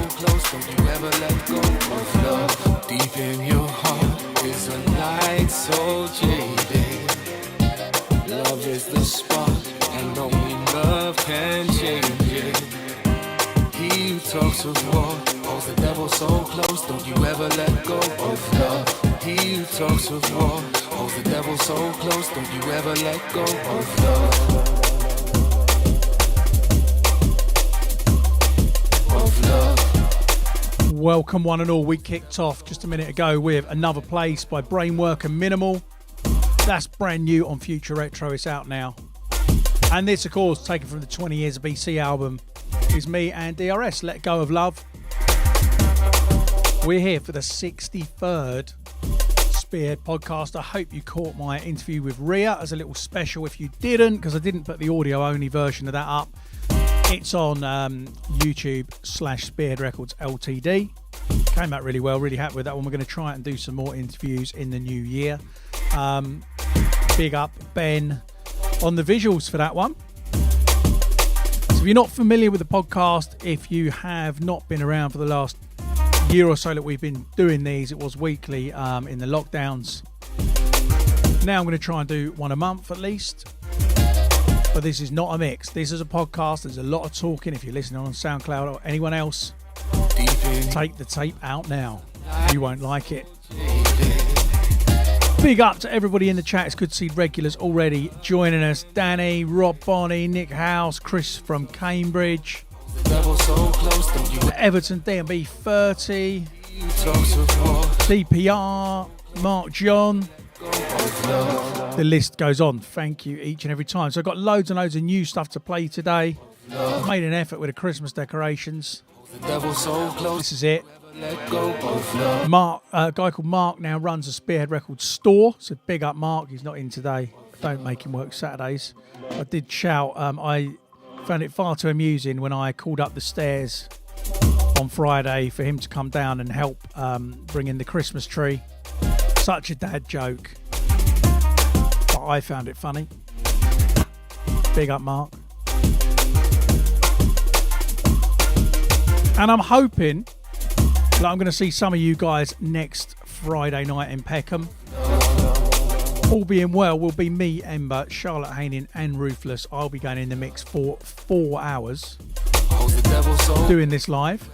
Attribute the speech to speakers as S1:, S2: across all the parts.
S1: close, don't you ever let go of love. Deep in your heart is a light so jaded. Love is the spark, and only love can change it. He who talks of war holds the devil so close, don't you ever let go of love. He who talks of war holds the devil so close, don't you ever let go of love.
S2: Welcome one and all. We kicked off just a minute ago with Another Place by Brainwork and Minimal. That's brand new on Future Retro. It's out now. And this, of course, taken from the 20 Years of BCee album, is me and DRS, Let Go of Love. We're here for the 63rd Spearhead podcast. I hope you caught my interview with Ria as a little special. If you didn't, because I didn't put the audio-only version of that up, it's on YouTube/Spearhead Records Ltd. Came out really well, really happy with that one. We're going to try and do some more interviews in the new year. Big up Ben on the visuals for that one. So if you're not familiar with the podcast, if you have not been around for the last year or so that we've been doing these, it was weekly in the lockdowns. Now I'm going to try and do one a month at least. But this is not a mix. This is a podcast. There's a lot of talking. If you're listening on SoundCloud or anyone else, take the tape out now. You won't like it. Big up to everybody in the chat. It's good to see regulars already joining us. Danny, Rob Bonney, Nick House, Chris from Cambridge, Everton DMB 30, DPR, Mark John. The list goes on. Thank you each and every time. So I've got loads and loads of new stuff to play today. I've made an effort with the Christmas decorations. This is it. Mark, a guy called Mark now runs a Spearhead Records store. So big up Mark. He's not in today. Don't make him work Saturdays. I did shout. I found it far too amusing when I called up the stairs on Friday for him to come down and help bring in the Christmas tree. Such a dad joke. But I found it funny. Big up Mark. And I'm hoping that I'm going to see some of you guys next Friday night in Peckham. All being well, will be me, Ember, Charlotte Haining and Ruthless. I'll be going in the mix for 4 hours doing this live.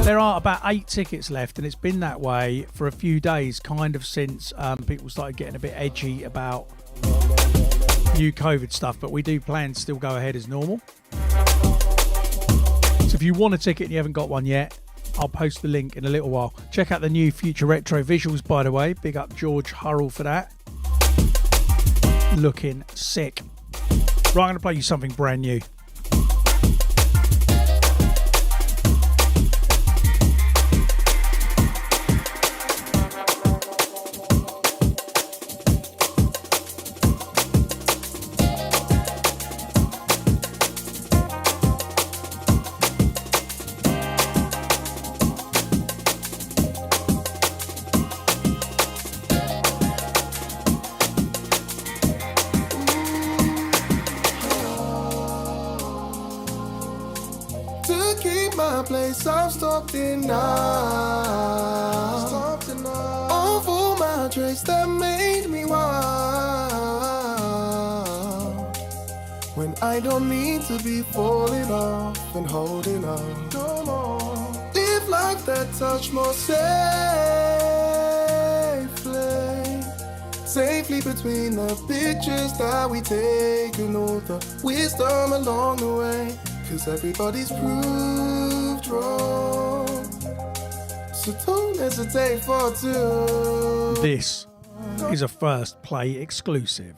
S2: There are about 8 tickets left, and it's been that way for a few days, kind of since people started getting a bit edgy about new COVID stuff, but we do plan to still go ahead as normal. So if you want a ticket and you haven't got one yet, I'll post the link in a little while. Check out the new Future Retro visuals, by the way. Big up George Hurrell for that. Looking sick. Right, I'm going to play you something brand new.
S3: I've stopped enough. Of all my traits that made me wild. When I don't need to be falling off and holding on. Come on. Live life that touch more safely between the pictures that we take and all the wisdom along the way. Cause everybody's proved wrong. So don't hesitate for two.
S2: This is a First Play exclusive.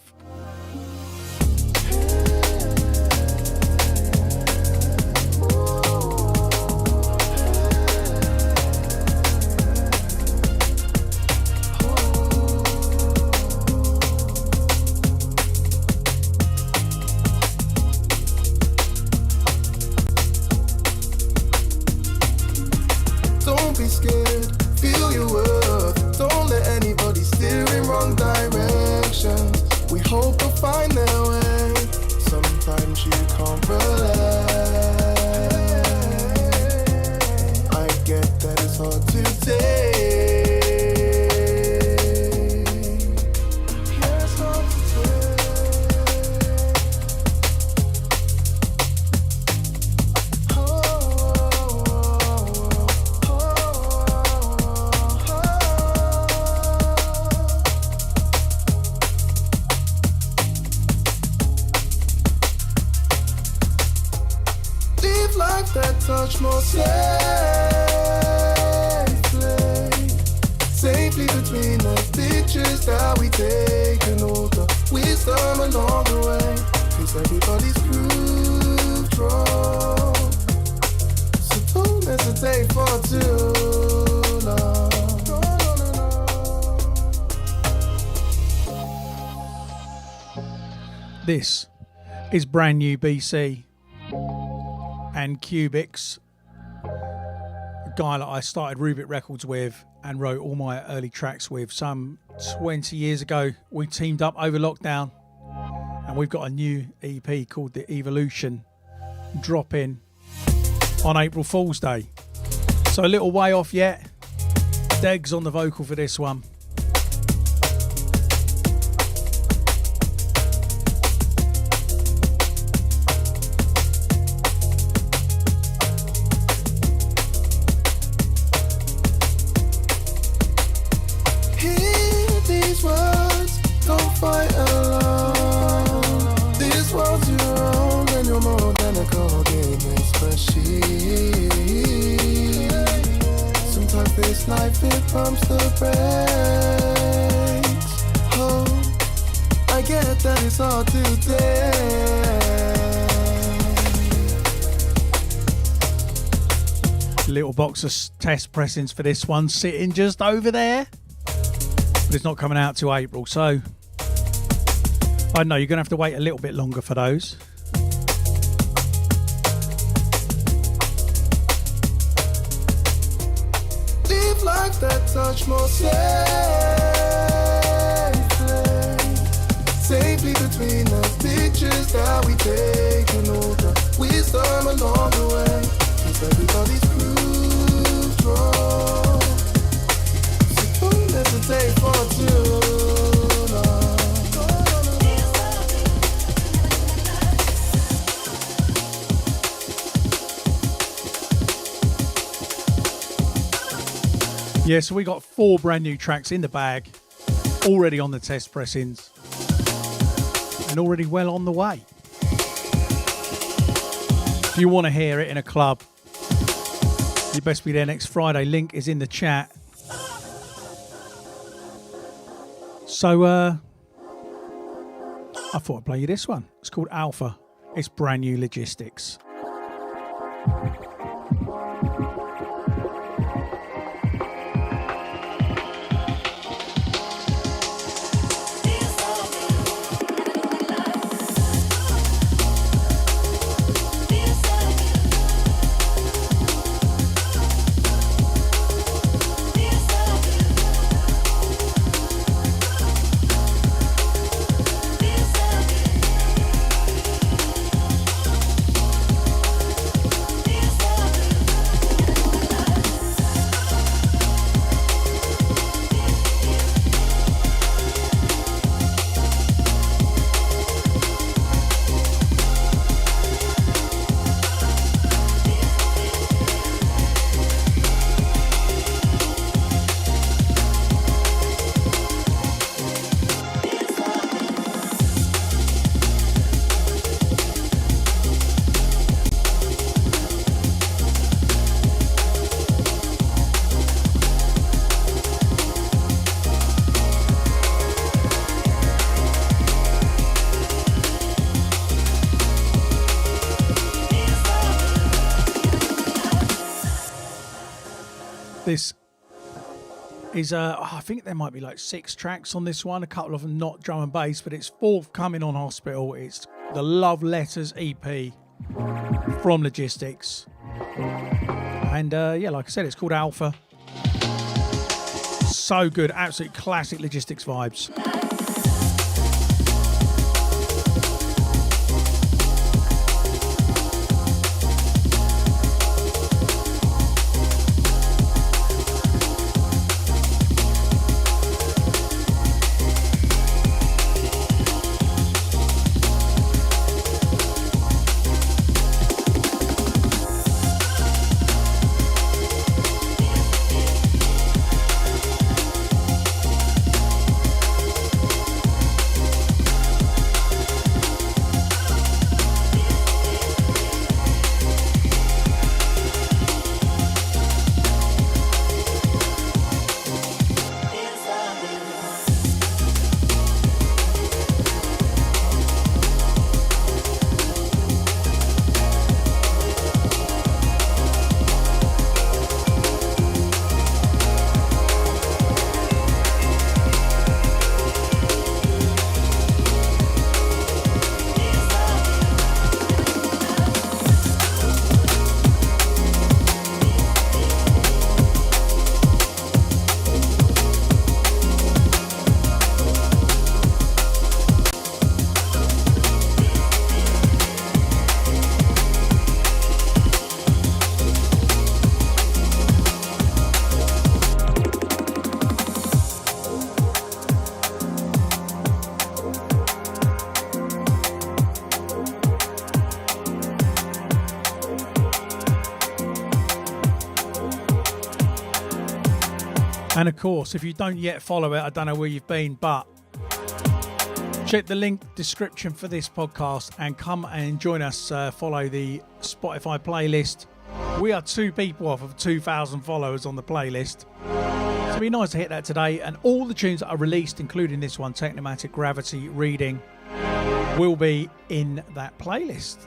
S3: hard to take. Yeah, it's hard to take. Live life that touch more safely between the pictures that we take and all the wisdom along the way. Cause everybody's proved wrong. So don't hesitate for too long.
S2: This is brand new BCee and Cubics, a guy that I started Spearhead Records with and wrote all my early tracks with some 20 years ago. We teamed up over lockdown and we've got a new EP called The Evolution dropping on April Fool's Day. So a little way off yet. Deg's on the vocal for this one.
S3: Fight alone. This world's your own, and you're more than a coordinated spreadsheet. Sometimes this life it pumps the brakes. Oh, I get that it's hard to take.
S2: Little box of test pressings for this one sitting just over there, but it's not coming out till April, so I know you're going to have to wait a little bit longer for those.
S3: Live life that touch more safely between the pictures that we take and all the wisdom along the way. Cause everybody's proved wrong. So don't hesitate for too long.
S2: Yeah, so we got 4 brand new tracks in the bag, already on the test pressings, and already well on the way. If you want to hear it in a club, you best be there next Friday. Link is in the chat. So, I thought I'd play you this one. It's called Alpha. It's brand new Logistics. This is, I think there might be like 6 tracks on this one, a couple of them not drum and bass, but it's forthcoming on Hospital. It's the Love Letters EP from Logistics. And yeah, like I said, it's called Alpha. So good, absolute classic Logistics vibes. And of course, if you don't yet follow it, I don't know where you've been, but check the link description for this podcast and come and join us. Follow the Spotify playlist. We are 2 people off of 2,000 followers on the playlist. So it'd be nice to hit that today. And all the tunes that are released, including this one, Technomatic Gravity Reading, will be in that playlist.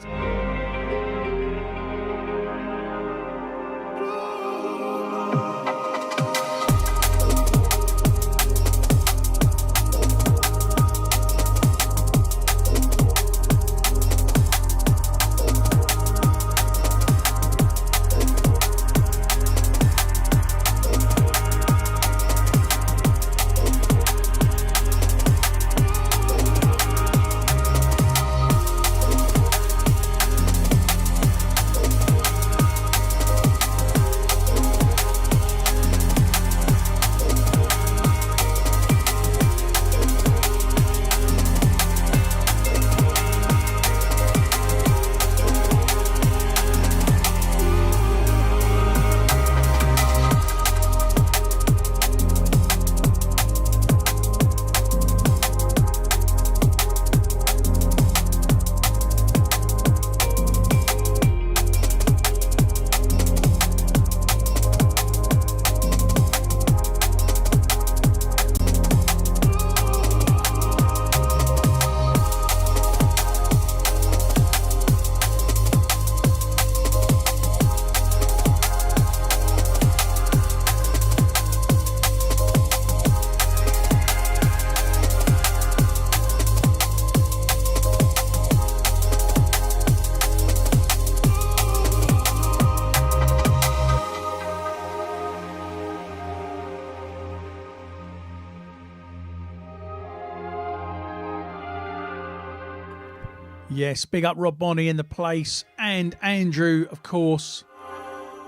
S2: Yes, big up Rob Bonney in the place, and Andrew, of course.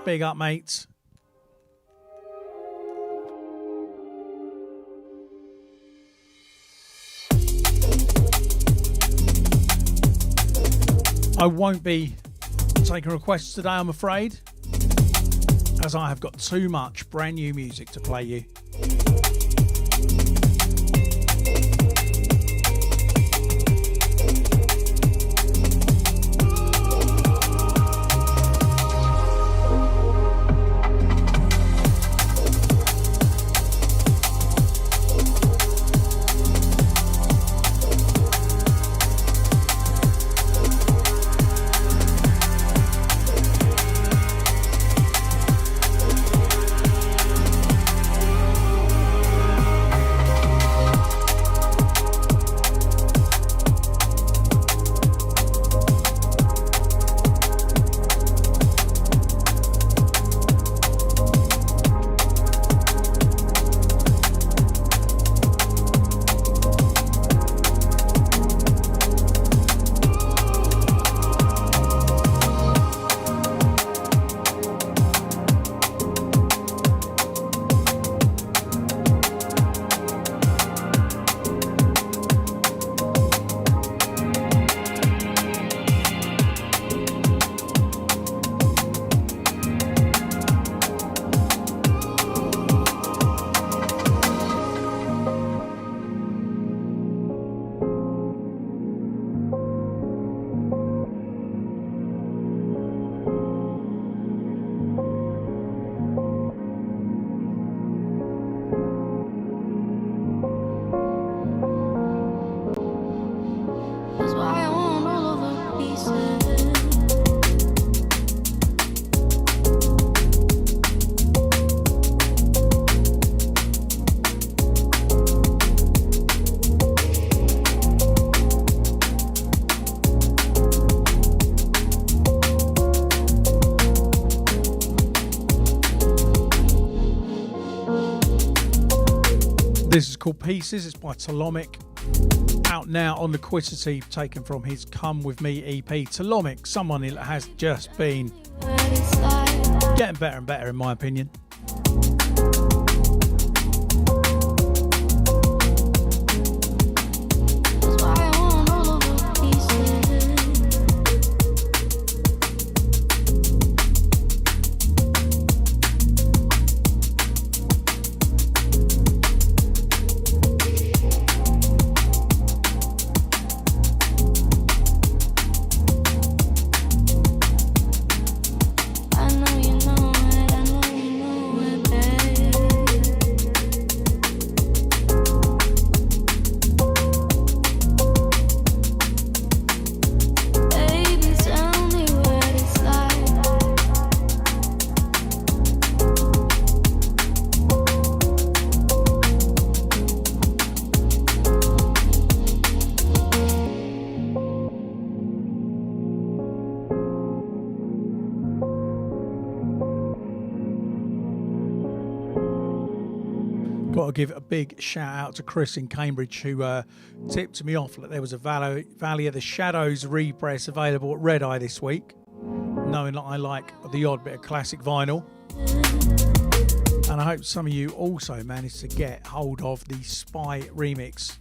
S2: Big up, mates. I won't be taking requests today, I'm afraid, as I have got too much brand new music to play you. This is called Pieces. It's by Talomic. Out now on Liquidity, taken from his Come With Me EP. Talomic, someone that has just been getting better and better, in my opinion. Got to give a big shout out to Chris in Cambridge who tipped me off that there was a Valley of the Shadows repress available at Red Eye this week, knowing that I like the odd bit of classic vinyl. And I hope some of you also managed to get hold of the Spy remix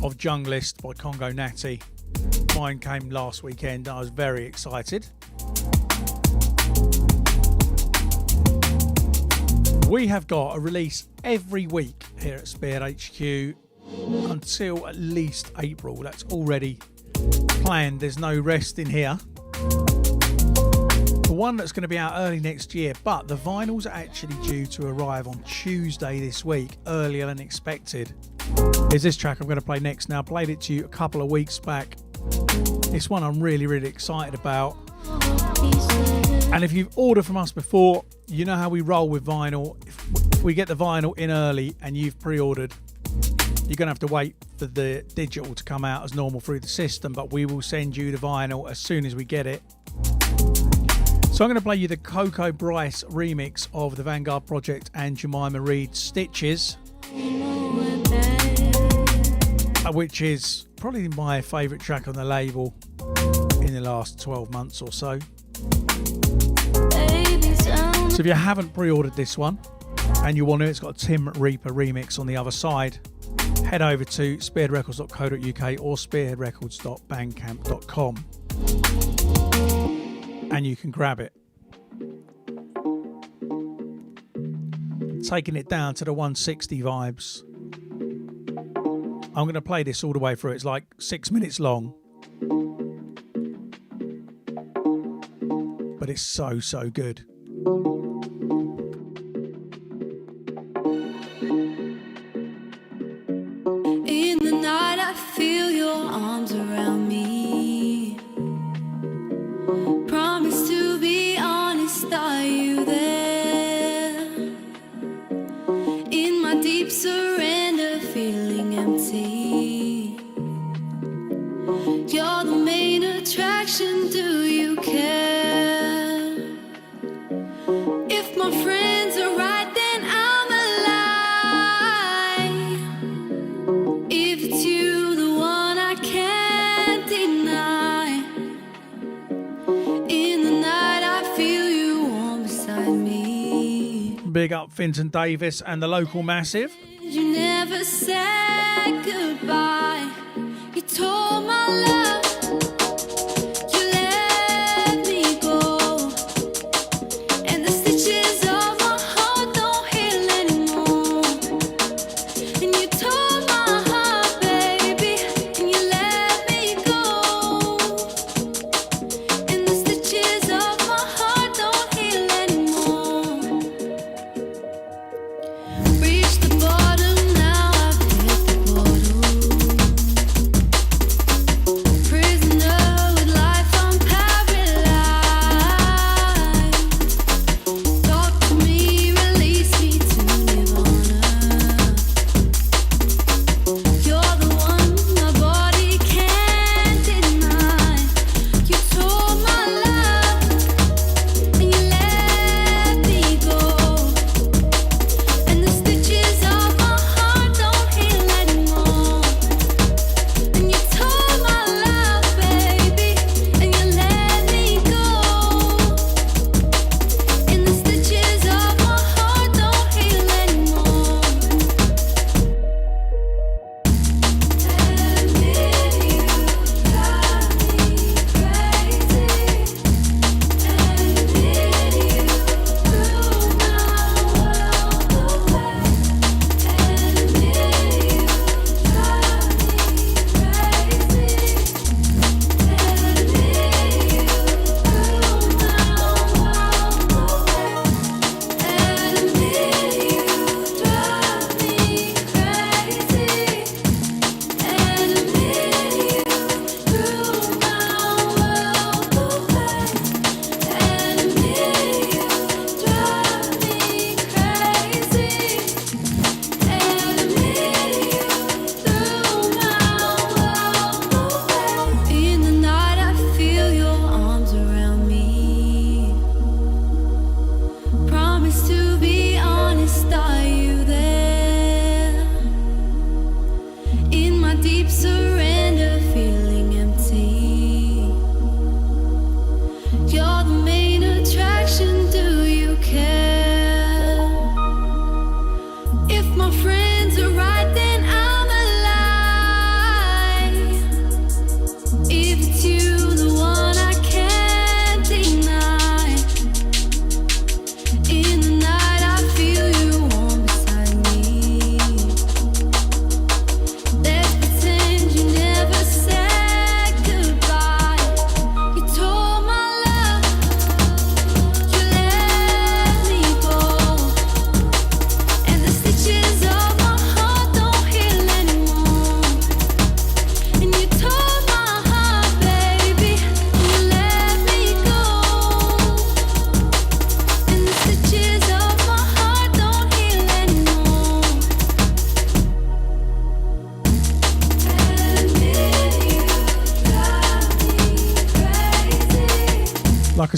S2: of Junglist by Congo Natty. Mine came last weekend. I was very excited. We have got a release every week here at Spearhead HQ until at least April. That's already planned. There's no rest in here. The one that's going to be out early next year, but the vinyls are actually due to arrive on Tuesday this week, earlier than expected. Here's this track I'm going to play next. Now, I played it to you a couple of weeks back. It's one I'm really, really excited about. And if you've ordered from us before, you know how we roll with vinyl. If we get the vinyl in early and you've pre-ordered, you're going to have to wait for the digital to come out as normal through the system, but we will send you the vinyl as soon as we get it. So I'm going to play you the Coco Bryce remix of the Vanguard Project and Jemima Reed's Stitches, which is probably my favourite track on the label in the last 12 months or so. So if you haven't pre-ordered this one and you want it, it's got a Tim Reaper remix on the other side. Head over to spearheadrecords.co.uk or spearheadrecords.bandcamp.com and you can grab it. Taking it down to the 160 vibes. I'm going to play this all the way through. It's like 6 minutes long. But it's so, so good.
S4: In the night I feel your arms around me. Promise to be honest, are you there? In my deep surrender, feeling empty. You're the main attraction, do you care? If my friends are right, then I'm alive. If it's you, the one I can't deny. In the night I feel you warm beside me.
S2: Big up Finton Davis and the Local Massive.
S4: You never said goodbye. You told my love. You let me go. And the stitches of my heart don't heal anymore. And you told my heart, baby, and you let me go. And the stitches of my heart don't heal anymore. Reach the bottom, now I've hit the bottom.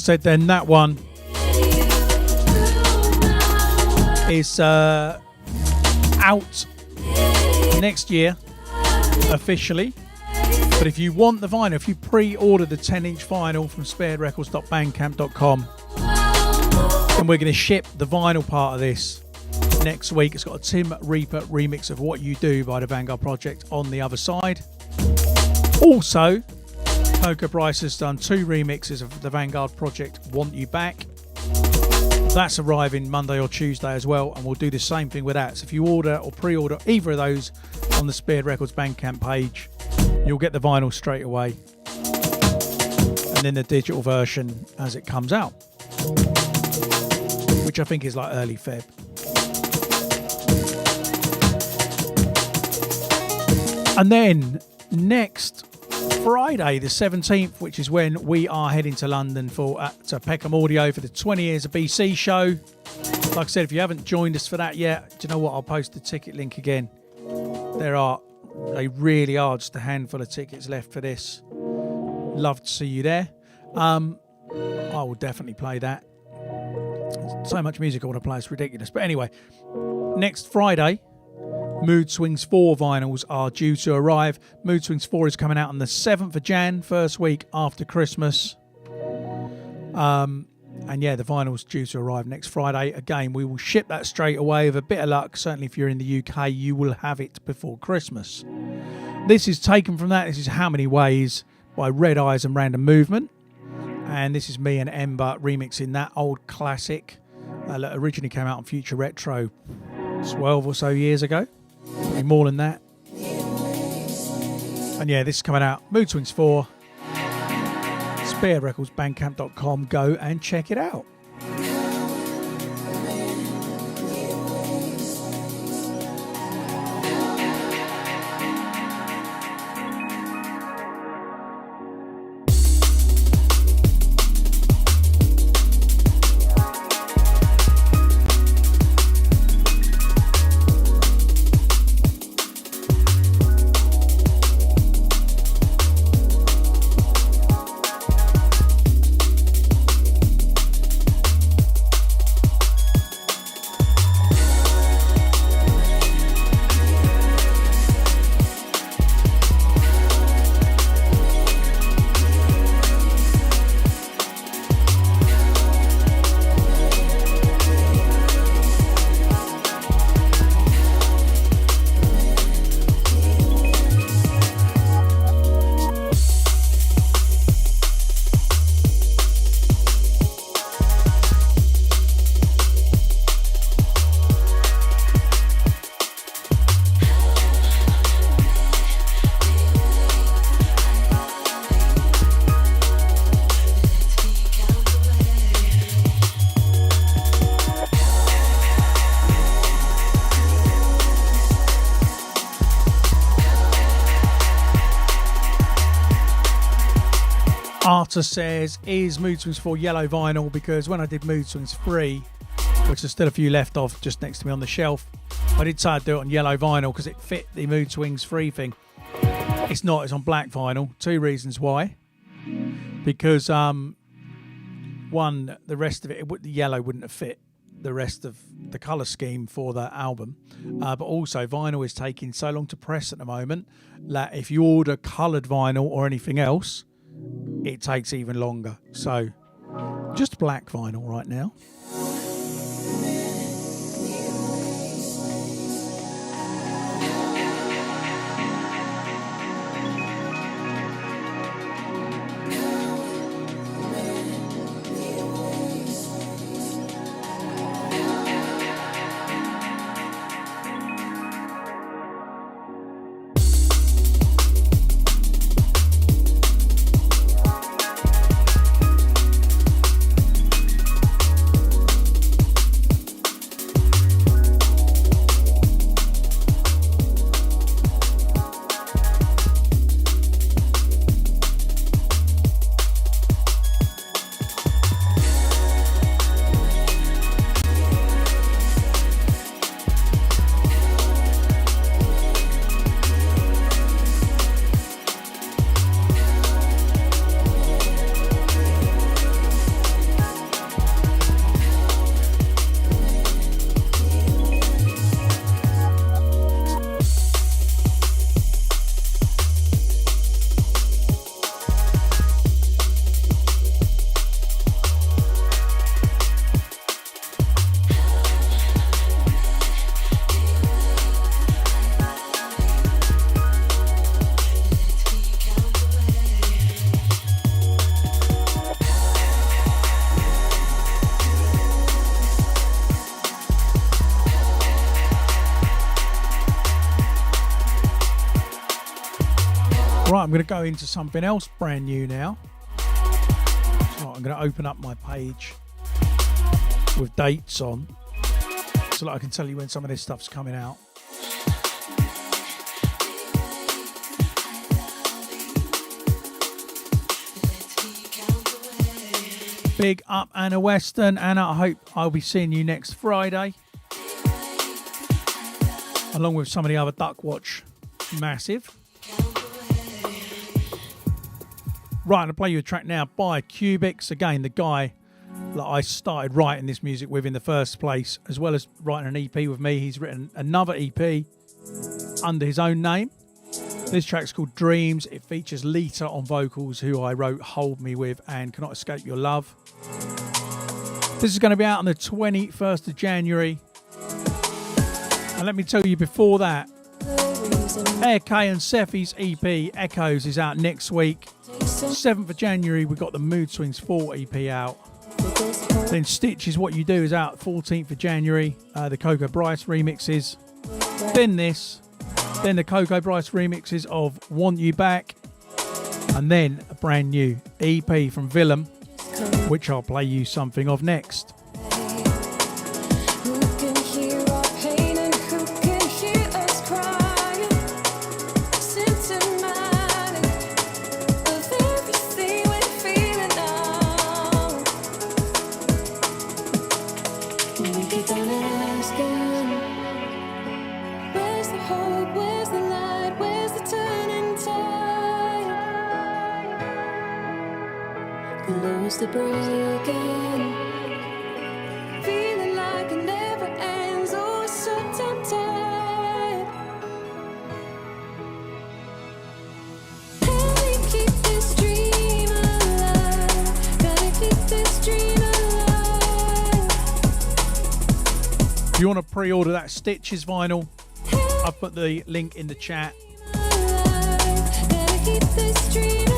S2: said, then that one is out next year officially. But if you want the vinyl, if you pre-order the 10-inch vinyl from spearheadrecords.bandcamp.com, then we're going to ship the vinyl part of this next week. It's got a Tim Reaper remix of What You Do by the Vanguard Project on the other side. Also, Coco Bryce has done 2 remixes of the Vanguard Project Want You Back. That's arriving Monday or Tuesday as well, and we'll do the same thing with that. So if you order or pre-order either of those on the Spearhead Records Bandcamp page, you'll get the vinyl straight away, and then the digital version as it comes out, which I think is like early Feb. And then next Friday the 17th, which is when we are heading to London to Peckham Audio for the 20 years of BCee show. Like I said, if you haven't joined us for that yet, do you know what? I'll post the ticket link again. They really are just a handful of tickets left for this. Love to see you there. I will definitely play that. So much music I want to play, it's ridiculous. But anyway, next Friday, Mood Swings 4 vinyls are due to arrive. Mood Swings 4 is coming out on the 7th of Jan, first week after Christmas. And yeah, the vinyl's due to arrive next Friday. Again, we will ship that straight away. With a bit of luck, certainly if you're in the UK, you will have it before Christmas. This is taken from that. This is How Many Ways by Red Eyes and Random Movement. And this is me and Ember remixing that old classic that originally came out on Future Retro 12 or so years ago. Maybe more than that. And yeah, this is coming out. Mood Swings 4. Spearheadrecordsbandcamp.com. Go and check it out. Arta says, is Mood Swings 4 yellow vinyl? Because when I did Mood Swings 3, which there's still a few left of just next to me on the shelf, I did say I'd do it on yellow vinyl because it fit the Mood Swings 3 thing. It's not, it's on black vinyl. 2 reasons why. Because, one, the rest of it, the yellow wouldn't have fit the rest of the colour scheme for the album. But also, vinyl is taking so long to press at the moment that if you order coloured vinyl or anything else, it takes even longer. So just black vinyl right now. Right, I'm going to go into something else brand new now. Right, I'm going to open up my page with dates on so that I can tell you when some of this stuff's coming out. Big up Anna Weston. Anna, I hope I'll be seeing you next Friday, along with some of the other Duck Watch massive. Right, I'm going to play you a track now by Cubics. Again, the guy that I started writing this music with in the first place, as well as writing an EP with me. He's written another EP under his own name. This track's called Dreams. It features Lita on vocals, who I wrote Hold Me with and Cannot Escape Your Love. This is going to be out on the 21st of January. And let me tell you before that, Air K and Sephi's EP Echoes is out next week. 7th of January we've got the Mood Swings 4 EP out. Then Stitch Is What You Do is out 14th of January. The Coco Bryce remixes. Then this. Then the Coco Bryce remixes of Want You Back. And then a brand new EP from Willem, which I'll play you something of next.
S4: The breaking, feeling like it never ends. Oh, it's so tempting. Help me keep this dream alive. Gotta keep this dream alive.
S2: If you want to pre-order that Stitches vinyl, I've put the link in the chat.
S4: Gotta keep this dream alive.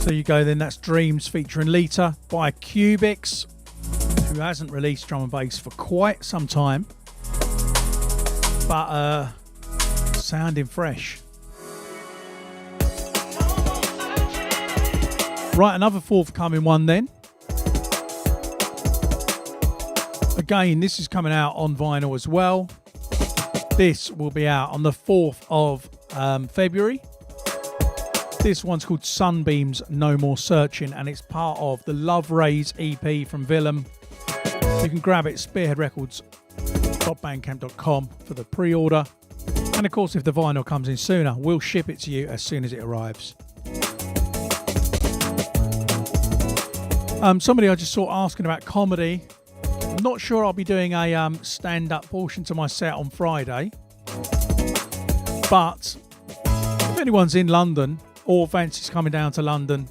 S2: There you go then, that's Dreams featuring Lita by Cubics, who hasn't released drum and bass for quite some time, but sounding fresh. Right, another forthcoming one then. Again, this is coming out on vinyl as well. This will be out on the 4th of February. This one's called Sunbeams No More Searching, and it's part of the Love Rays EP from Willem. You can grab it at spearheadrecords.bandcamp.com for the pre-order. And of course, if the vinyl comes in sooner, we'll ship it to you as soon as it arrives. Somebody I just saw asking about comedy. I'm not sure I'll be doing a stand-up portion to my set on Friday. But if anyone's in London or fancies coming down to London,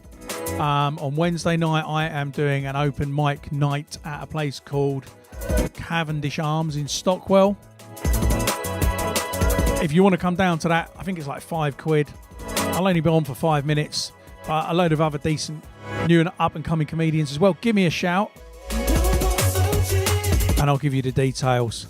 S2: on Wednesday night I am doing an open mic night at a place called Cavendish Arms in Stockwell. If you want to come down to that, I think it's like £5. I'll only be on for 5 minutes, but a load of other decent new and up and coming comedians as well. Give me a shout and I'll give you the details.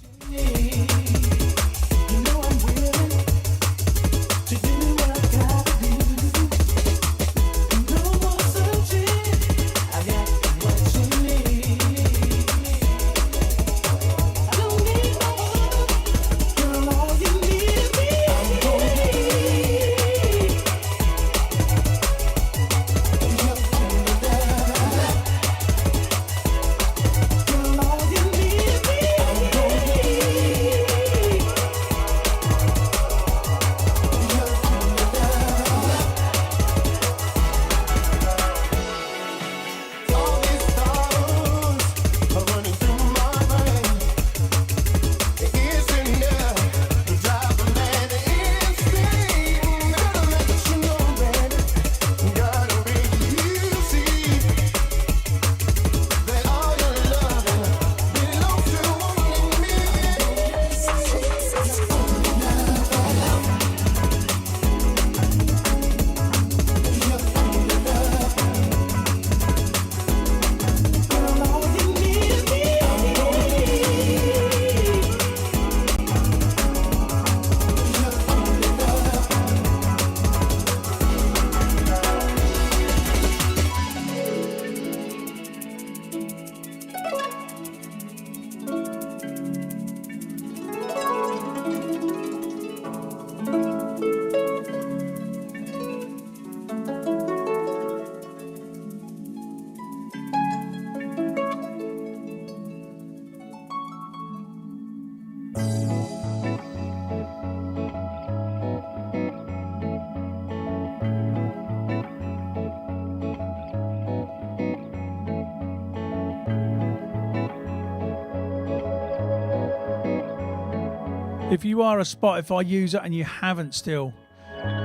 S2: If you are a Spotify user and you haven't still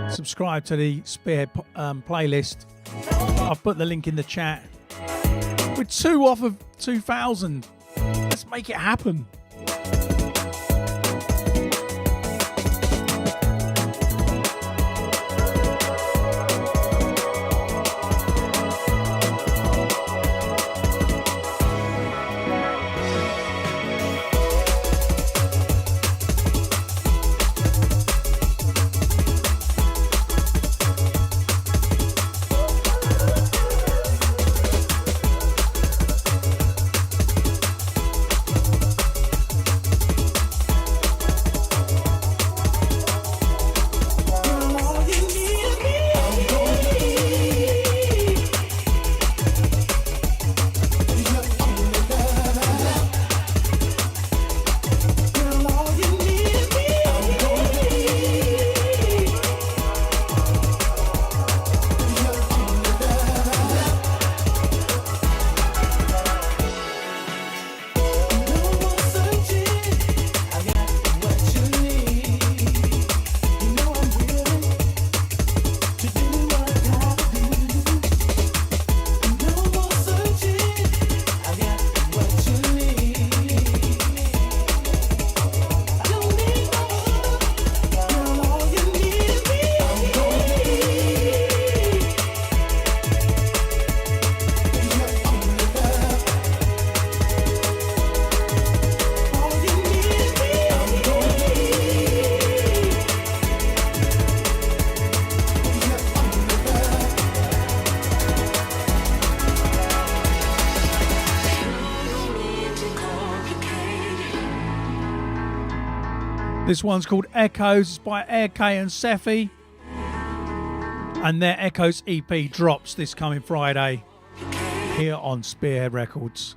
S2: subscribed to the Spearhead playlist, I've put the link in the chat. We're 2 off of 2,000. Let's make it happen. This one's called Echoes. It's by AK and Seffi. And their Echoes EP drops this coming Friday here on Spearhead Records.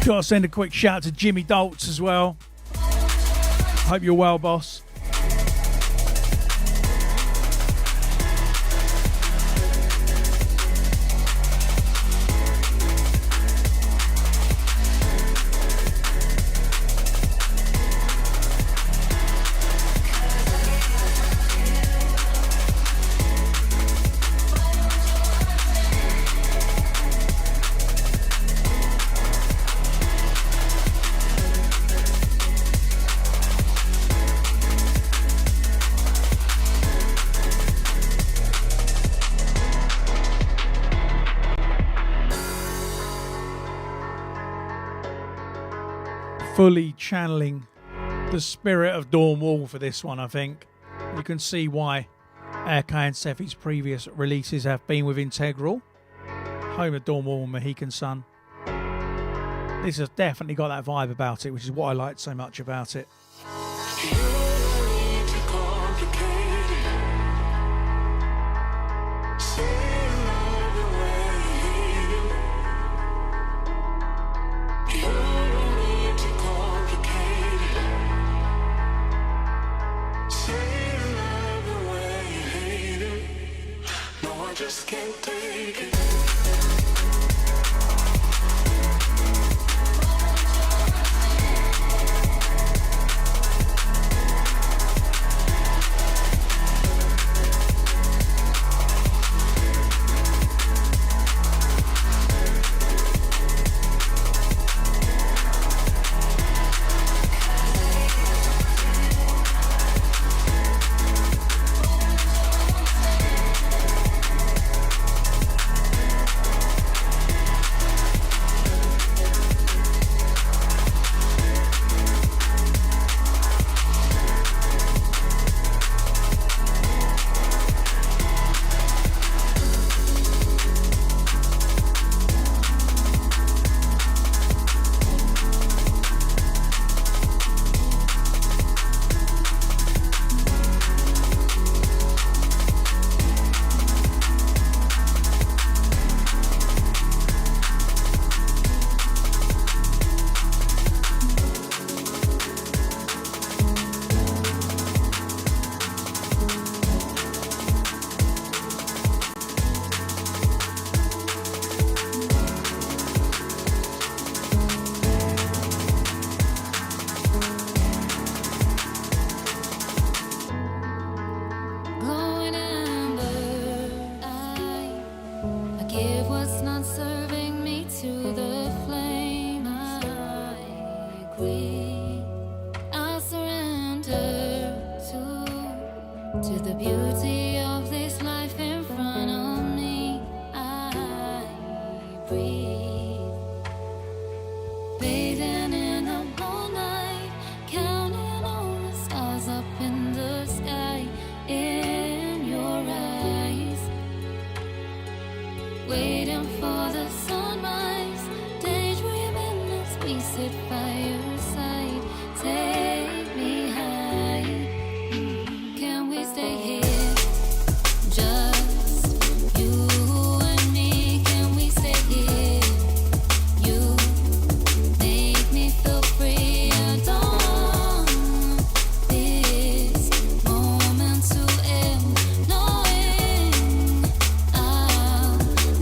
S2: Gotta send a quick shout to Jimmy Doltz as well. Hope you're well, boss. Fully channeling the spirit of Dawn Wall for this one, I think. You can see why AK and Seffi's previous releases have been with Integral, home of Dawn Wall and Mohican Sun. This has definitely got that vibe about it, which is what I liked so much about it.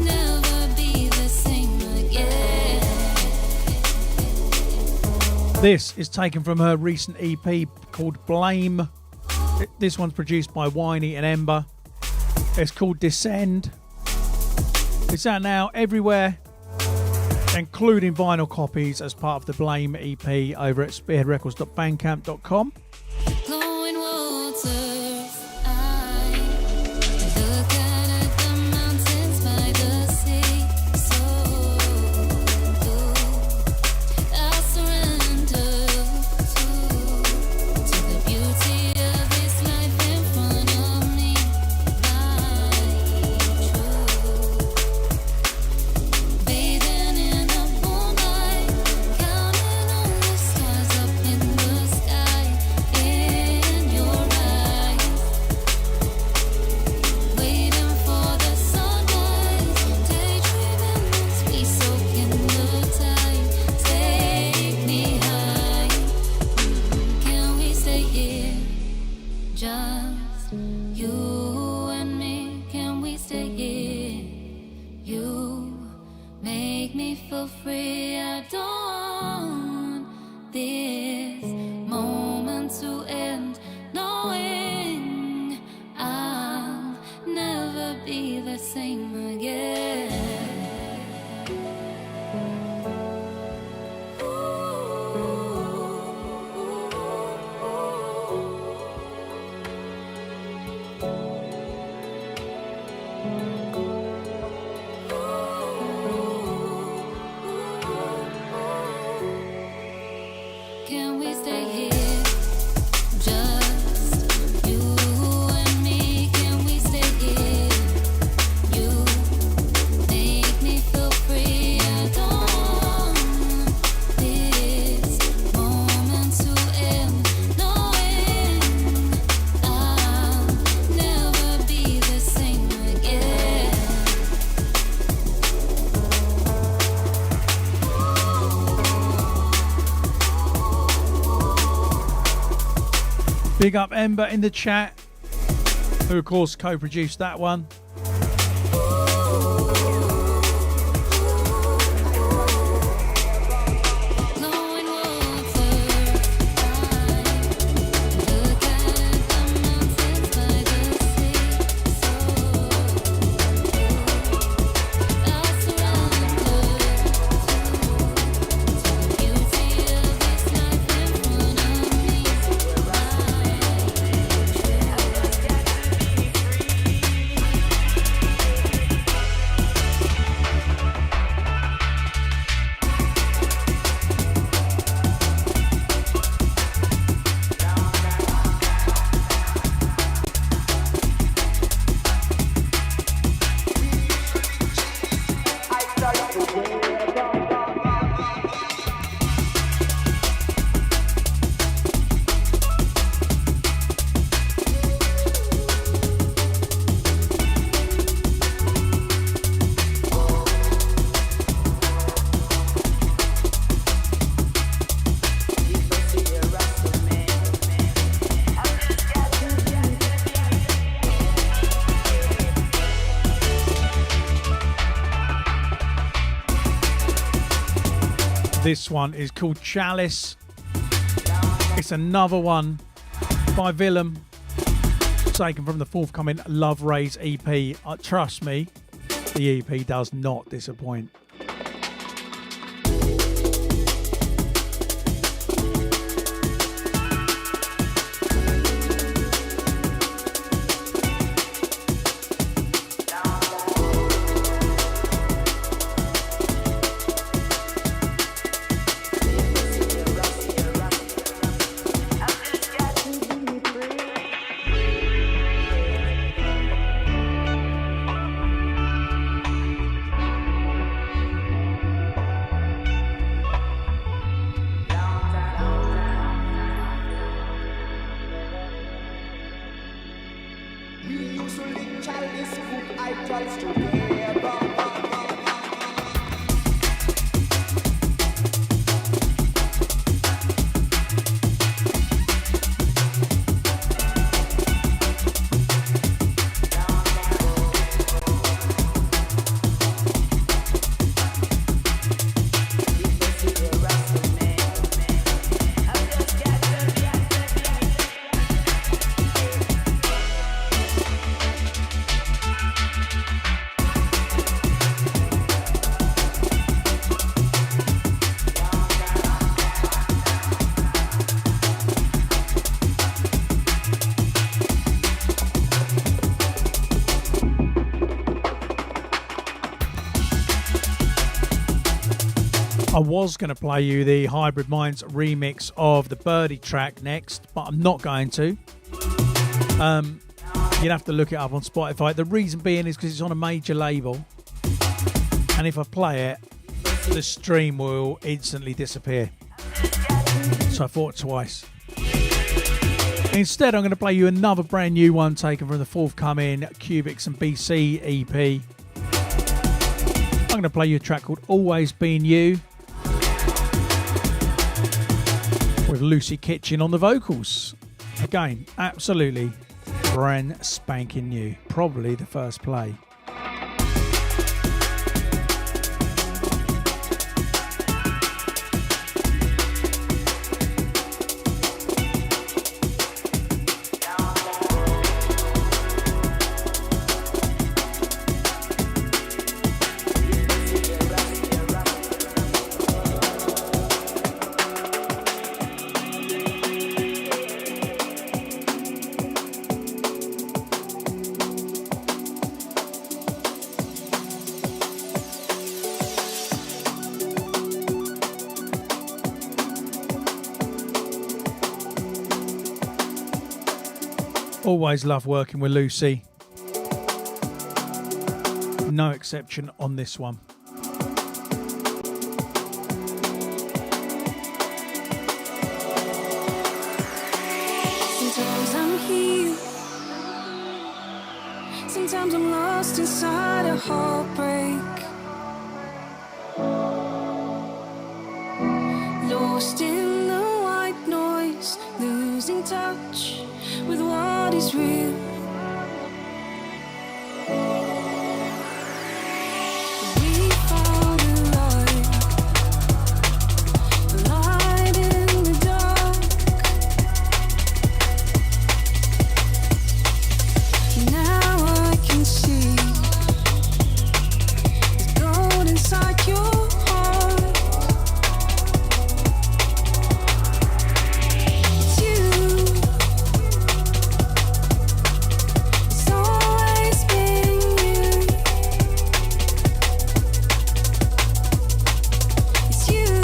S4: Never be the same again.
S2: This is taken from her recent EP called Blame. This one's produced by Winey and Ember. It's called Descend. It's out now everywhere, including vinyl copies as part of the Blame EP over at spearheadrecords.bandcamp.com.
S4: Glowing waters, I look out at the mountains by the sea. So I surrender to the beauty of this life in front of me. My truth, bathing in the moonlight, counting on the stars up in the sky. In your eyes, waiting for the sunrise, daydreaming as we soak in the tide. Take me high. Can we stay here, just you and me? Can we stay here? You make me feel free. I don't want this moment to end, knowing I'll never be the same again. Can we stay here, just you and me? Can we stay here? You make me feel free. I don't want this moment to end, knowing I'll never be the same again.
S2: Big up Ember in the chat, who of course co-produced that one.
S4: Glowing waters, I look out at the mountains by the sea. So I surrender to the beauty of this life in front of me.
S2: This one is called Chalice. It's another one by Willem, taken from the forthcoming Love Rays EP. Trust me, the EP does not disappoint. I was going to play you the Hybrid Minds remix of the Birdie track next, but I'm not going to. You'd have to look it up on Spotify. The reason being is because it's on a major label, and if I play it, the stream will instantly disappear. So I thought twice. Instead, I'm going to play you another brand new one taken from the forthcoming Cubics and BCee EP. I'm going to play you a track called Always Been You, with Lucy Kitchen on the vocals. Again, absolutely brand spanking new. Probably the first play. Always love working with Lucy. No exception on this one.
S4: Sometimes I'm here, sometimes I'm lost inside a heartbreak, lost in the white noise, losing touch with what is real. We found a light in the dark. Now I can see there's gold inside your heart. It's you. It's always been you. It's you.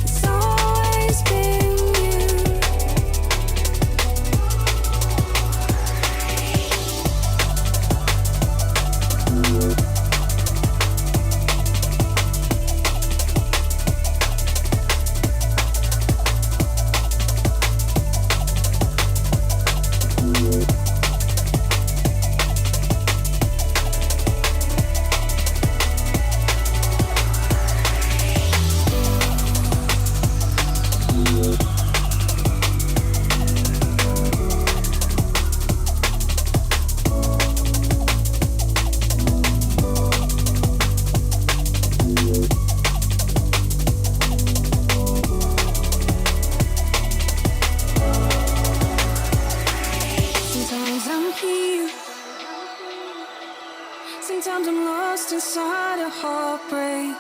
S4: It's always been you. Sometimes I'm here, sometimes I'm lost inside a heartbreak,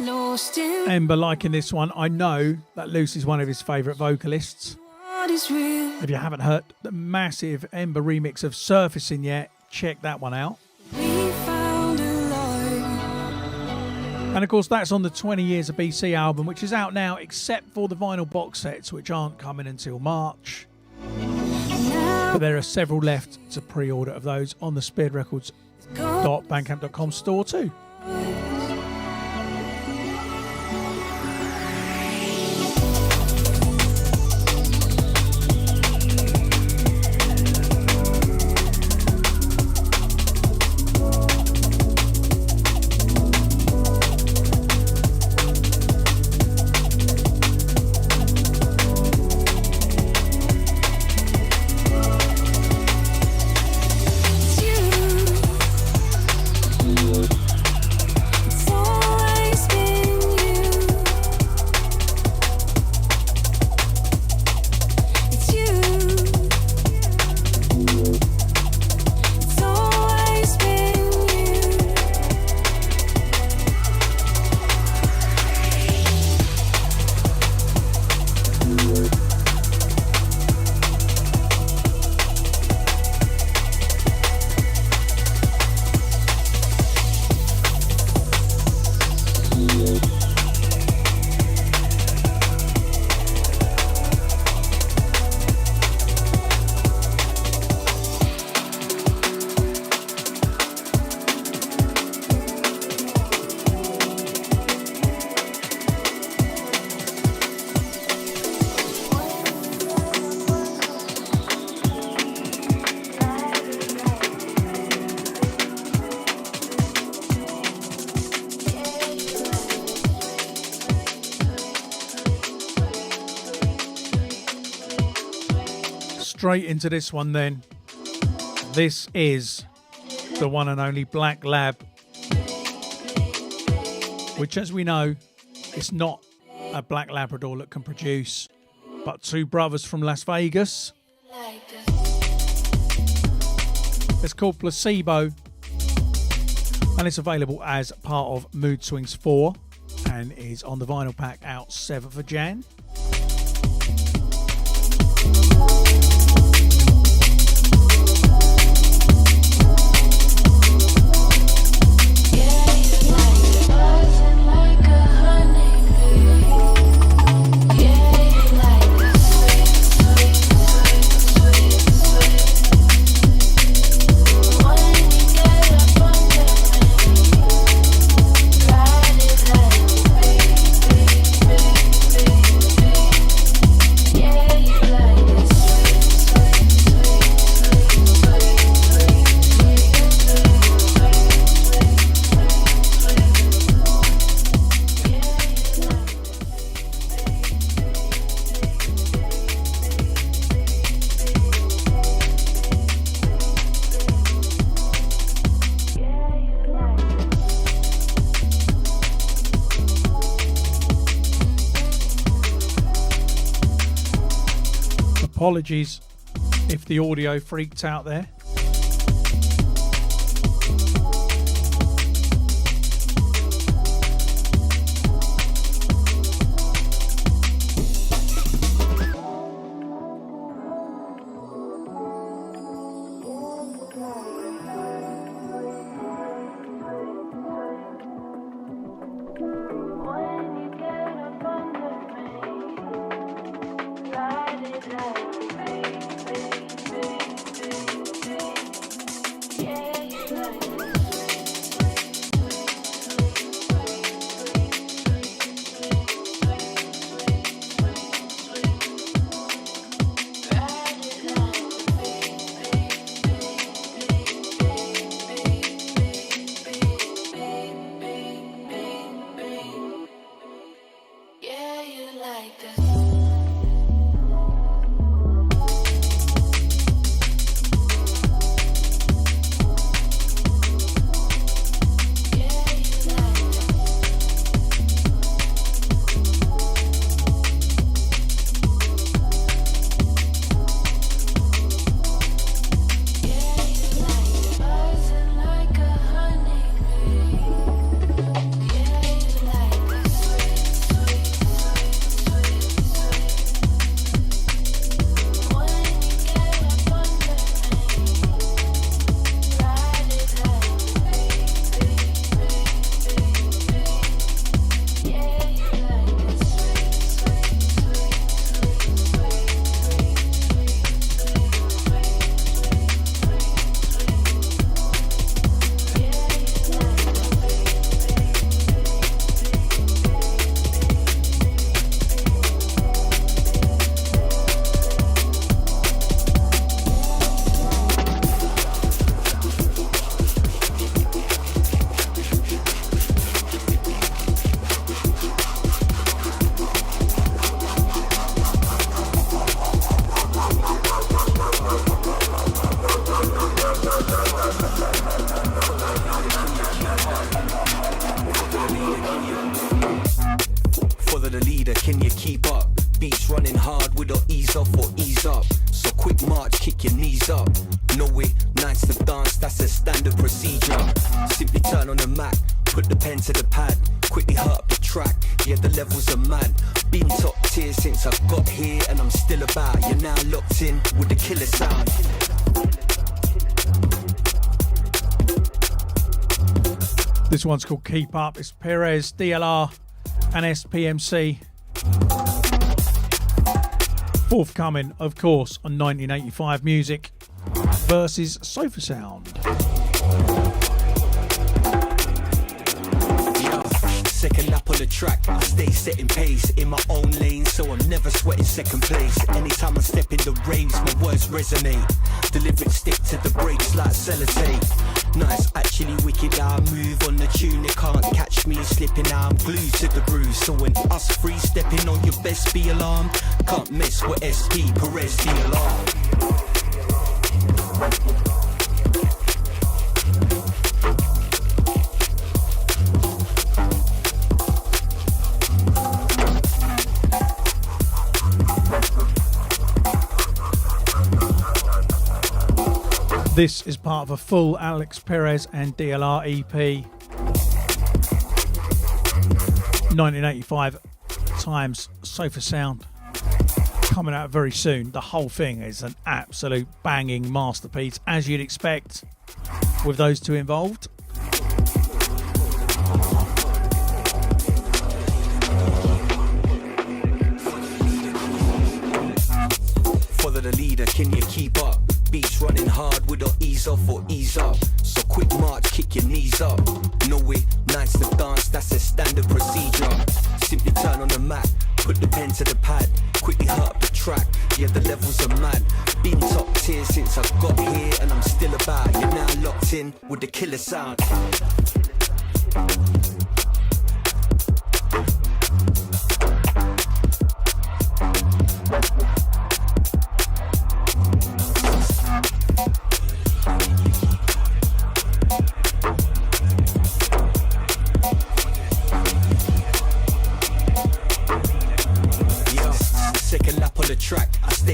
S4: lost in
S2: Ember liking this one. I know that Lucy's one of his favourite vocalists.
S4: what is real.
S2: If you haven't heard the massive Ember remix of Surfacing yet, check that one out.
S4: We found a light.
S2: And of course, that's on the 20 Years of BCee album, which is out now, except for the vinyl box sets, which aren't coming until March. But there are several left to pre-order of those on the Spearhead Records.bandcamp.com store too.
S4: It's you.
S2: straight into this one then. This is the one and only Black Lab, which, as we know, it's not a Black Labrador that can produce, but two brothers from Las Vegas. It's called Placebo, and it's available as part of Mood Swings 4 and is on the vinyl pack out 7th of Jan. Apologies if the audio freaked out there. This one's called Keep Up. It's Perez, DLR and SPMC. Forthcoming, of course, on 1985 Music versus Sofa Sound.
S5: Second lap on the track, I stay setting pace in my own lane, so I'm never sweating second place. Anytime I step in the raves, my words resonate. The lyrics stick to the brakes like sellotape. Nice, actually wicked how I move on the tune. They can't catch me slipping, now I'm glued to the groove. So when us three stepping on your best, be alarmed. Can't mess with SP, Perez, DLR.
S2: This is part of a full Alex Perez and DLR EP. 1985 times Sofa Sound. Coming out very soon. The whole thing is an absolute banging masterpiece, as you'd expect with those two involved.
S5: Follow the leader, can you keep up? Beats running hard, we don't ease off or ease up. So quick march, kick your knees up. No way, nice to dance, that's a standard procedure. Simply turn on the mat, put the pen to the pad. Quickly hurt up the track, yeah the levels are mad. Been top tier since I got here and I'm still about. You're now locked in with the killer sound.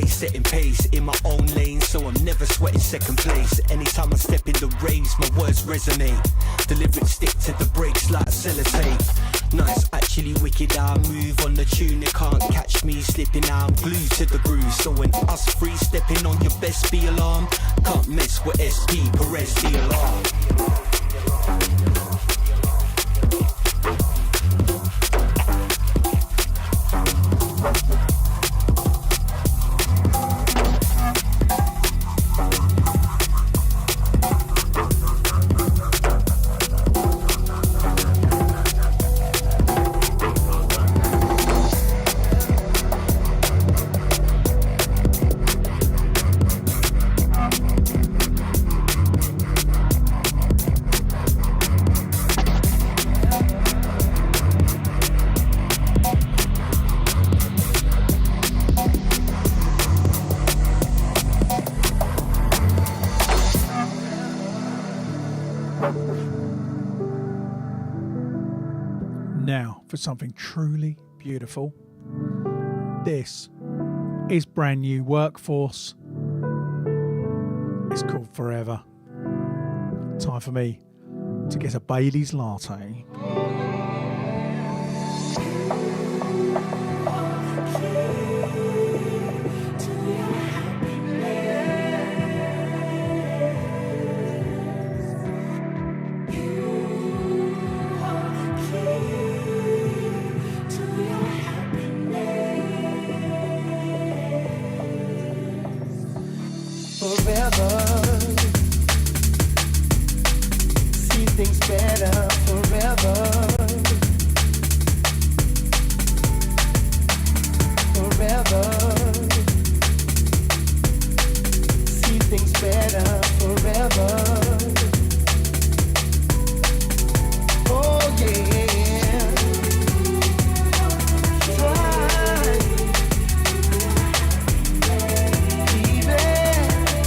S5: Setting pace in my own lane, so I'm never sweating second place. Anytime I step in the raves, my words resonate. The lyrics stick to the breaks like sellotape. Nice, actually wicked how I move on the tune. They can't catch me slipping now, I'm glued to the groove. So when us free stepping on your best, be alarmed. Can't mess with SP, Perez, the alarm.
S2: For something truly beautiful. This is brand new Workforce. It's called Forever. Time for me to get a Bailey's latte.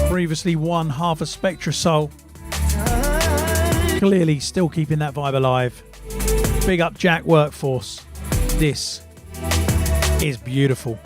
S2: Previously one half of Spectra Soul. Clearly still keeping that vibe alive. Big up Jack Workforce. This is beautiful.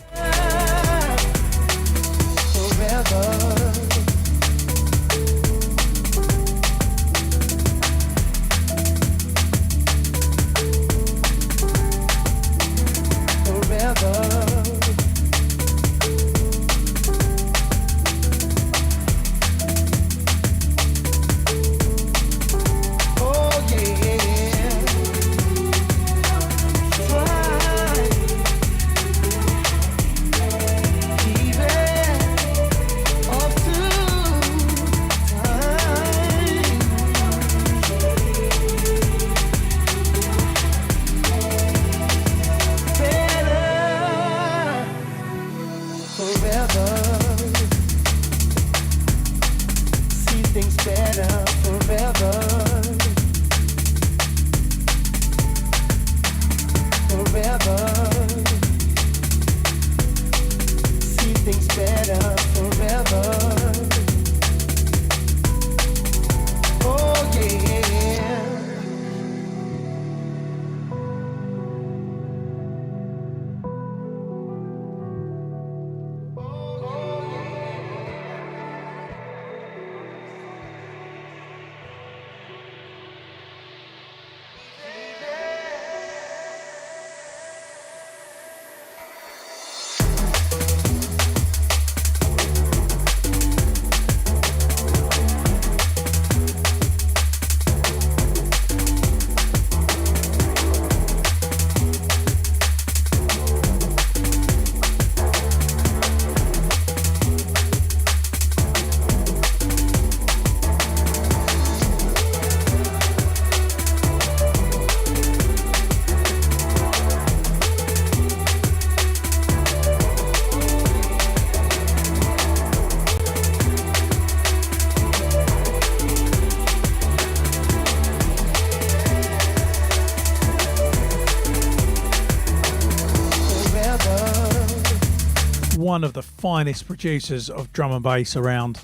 S2: one of the finest producers of drum and bass around.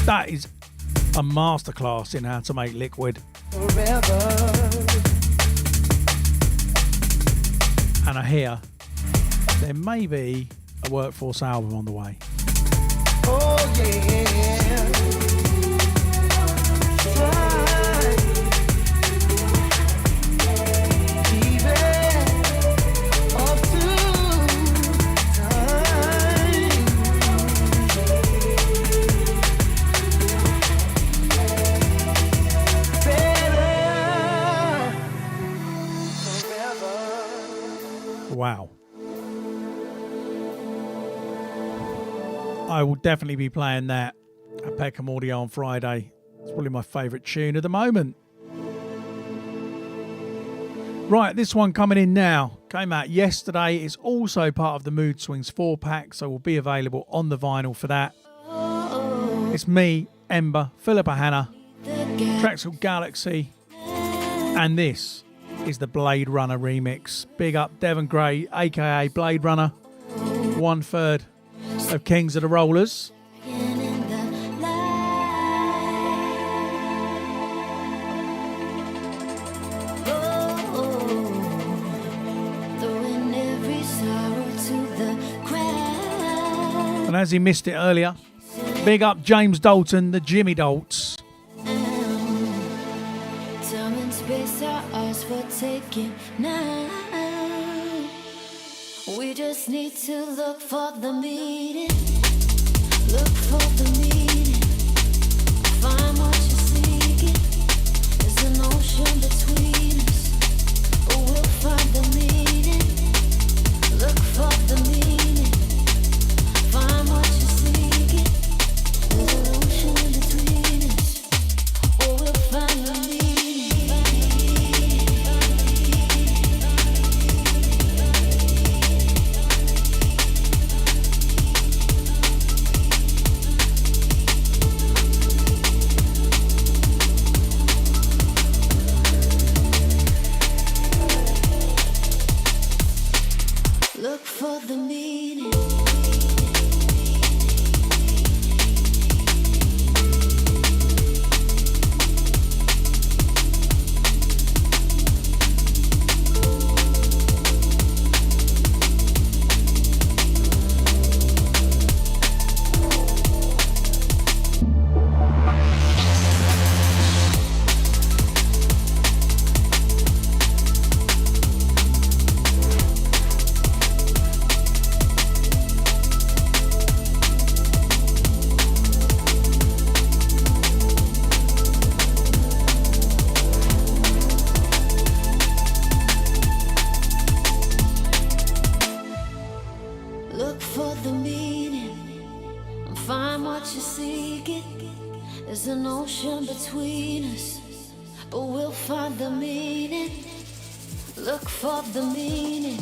S2: That is a masterclass in how to make liquid. And I hear there may be a Workforce album on the way.
S6: Oh yeah.
S2: Wow. I will definitely be playing that at Peckham Audio on Friday. It's probably my favourite tune at the moment. Right, this one coming in now. Came out yesterday. It's also part of the Mood Swings 4-pack, so will be available on the vinyl for that. It's me, Ember, Philippa Hanna. Track's called Galaxy. And this is the Blade Runner remix. Big up Devon Gray, aka Blade Runner. 1/3 of Kings of the Rollers. And as he missed it earlier, big up James Dalton, the Jimmy Dolts.
S4: Time and space are ours for taking now. We just need to look for the meaning. Look for the meaning. Find what you're seeking. There's an ocean between us, but we'll find the meaning. Look for the meaning. Find what you're seeking. There's an ocean between us, but we'll find the meaning. Look for the meaning. Look for the meaning and find what you're seeking. There's an ocean between us, but we'll find the meaning. Look for the meaning,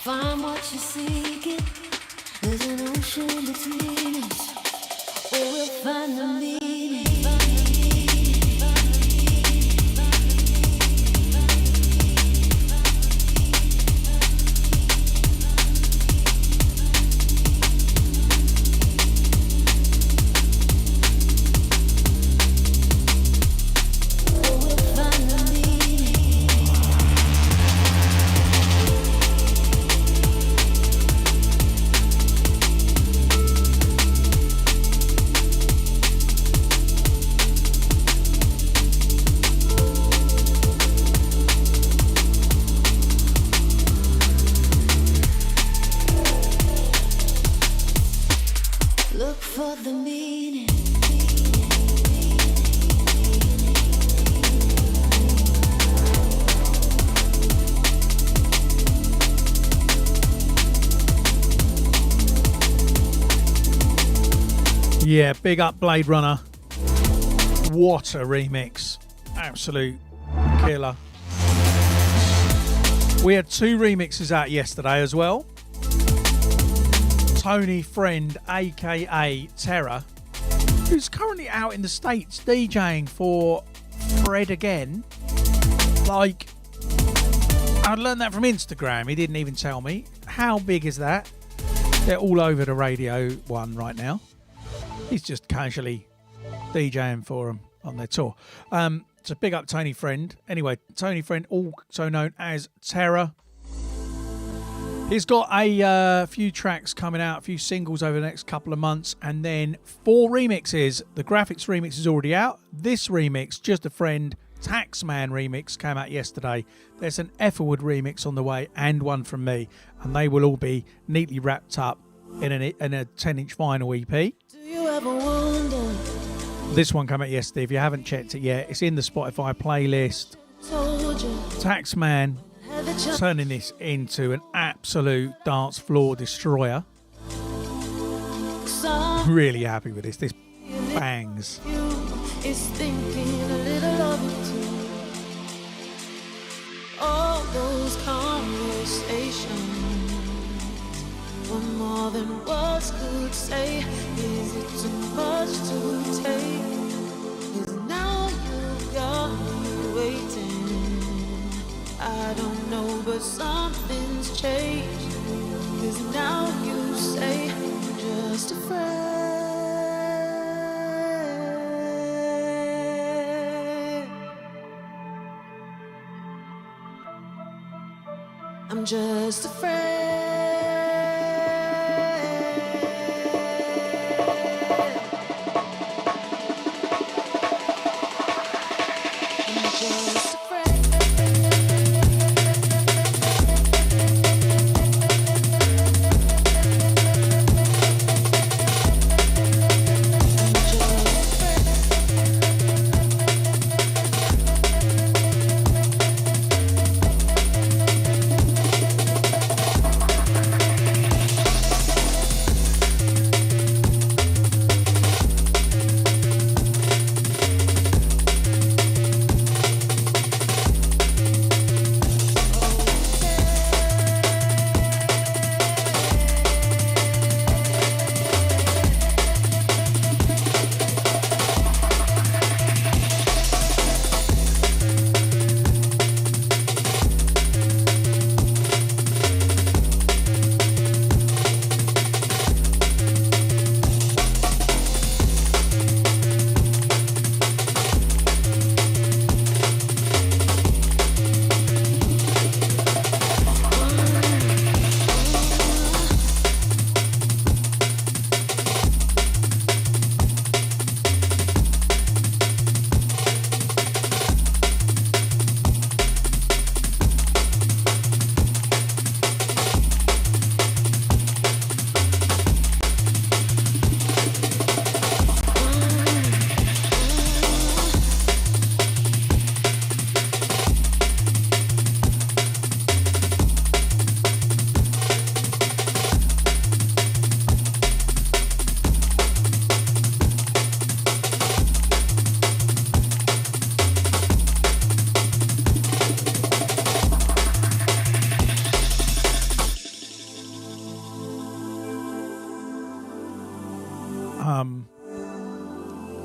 S4: find what you're seeking. There's an ocean between us, but we'll find the meaning. Look for the meaning.
S2: Yeah, big up Blade Runner. What a remix. Absolute killer. We had 2 remixes out yesterday as well. Tony Friend, aka Terror, who's currently out in the States DJing for Fred again. Like, I learned that from Instagram. He didn't even tell me. How big is that? They're all over the Radio 1 right now. He's just casually DJing for them on their tour. So big up Tony Friend. Anyway, Tony Friend, also known as Terror. He's got a few tracks coming out, a few singles over the next couple of months, and then 4 remixes. The Graphics remix is already out. This remix, Just a Friend, Taxman remix, came out yesterday. There's an Ethelwood remix on the way and one from me, and they will all be neatly wrapped up in a 10-inch vinyl EP.
S4: Do you ever wonder?
S2: This one came out yesterday. If you haven't checked it yet, it's in the Spotify playlist.
S4: Told you.
S2: Taxman turning this into an absolute dance floor destroyer. Really happy with this. This bangs.
S4: Is thinking a little of it too. All those conversations were more than words could say. Is it too much to take? 'Cause now you've got me waiting. I don't know, but something's changed. 'Cause now you say I'm just afraid. I'm just afraid. I'm just afraid.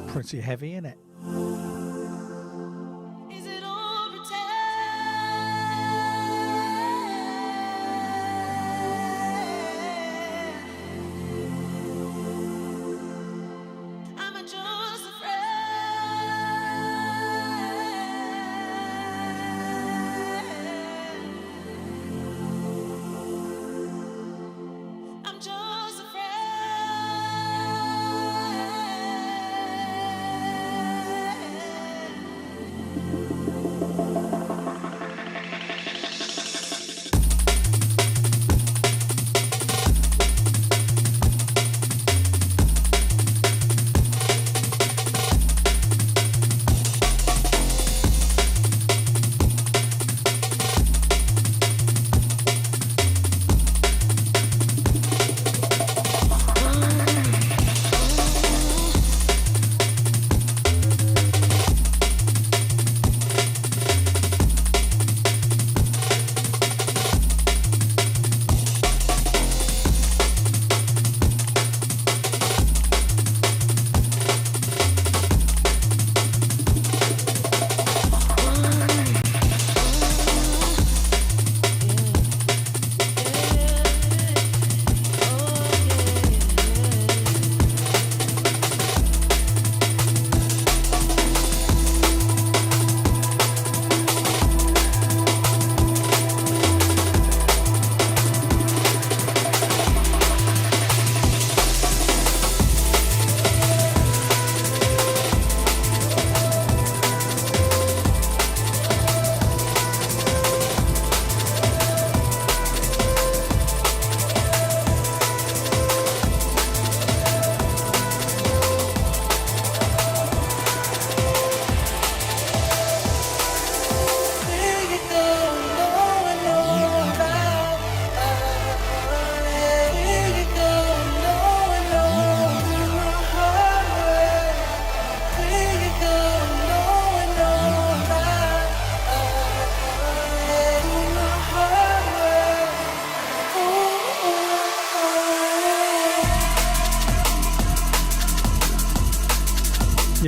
S2: Pretty heavy, isn't it?
S4: Is it all pretend? I'm just afraid. I'm just afraid.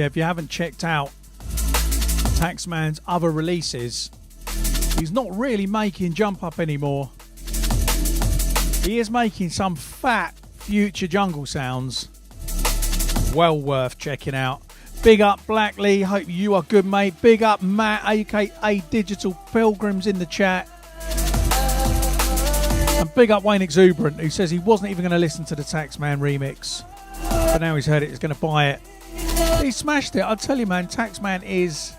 S2: if you haven't checked out Taxman's other releases, he's not really making Jump Up anymore. He is making some fat future jungle sounds. Well worth checking out. Big up Blackley, hope you are good, mate. Big up Matt, aka Digital Pilgrims, in the chat. And big up Wayne Exuberant, who says he wasn't even going to listen to the Taxman remix, but now he's heard it, he's going to buy it. He smashed it, I'll tell you, man. Taxman he's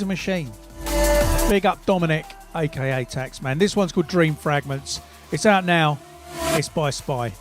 S2: a machine. Big up Dominic, aka Taxman. This one's called Dream Fragments. It's out now. It's by Spy.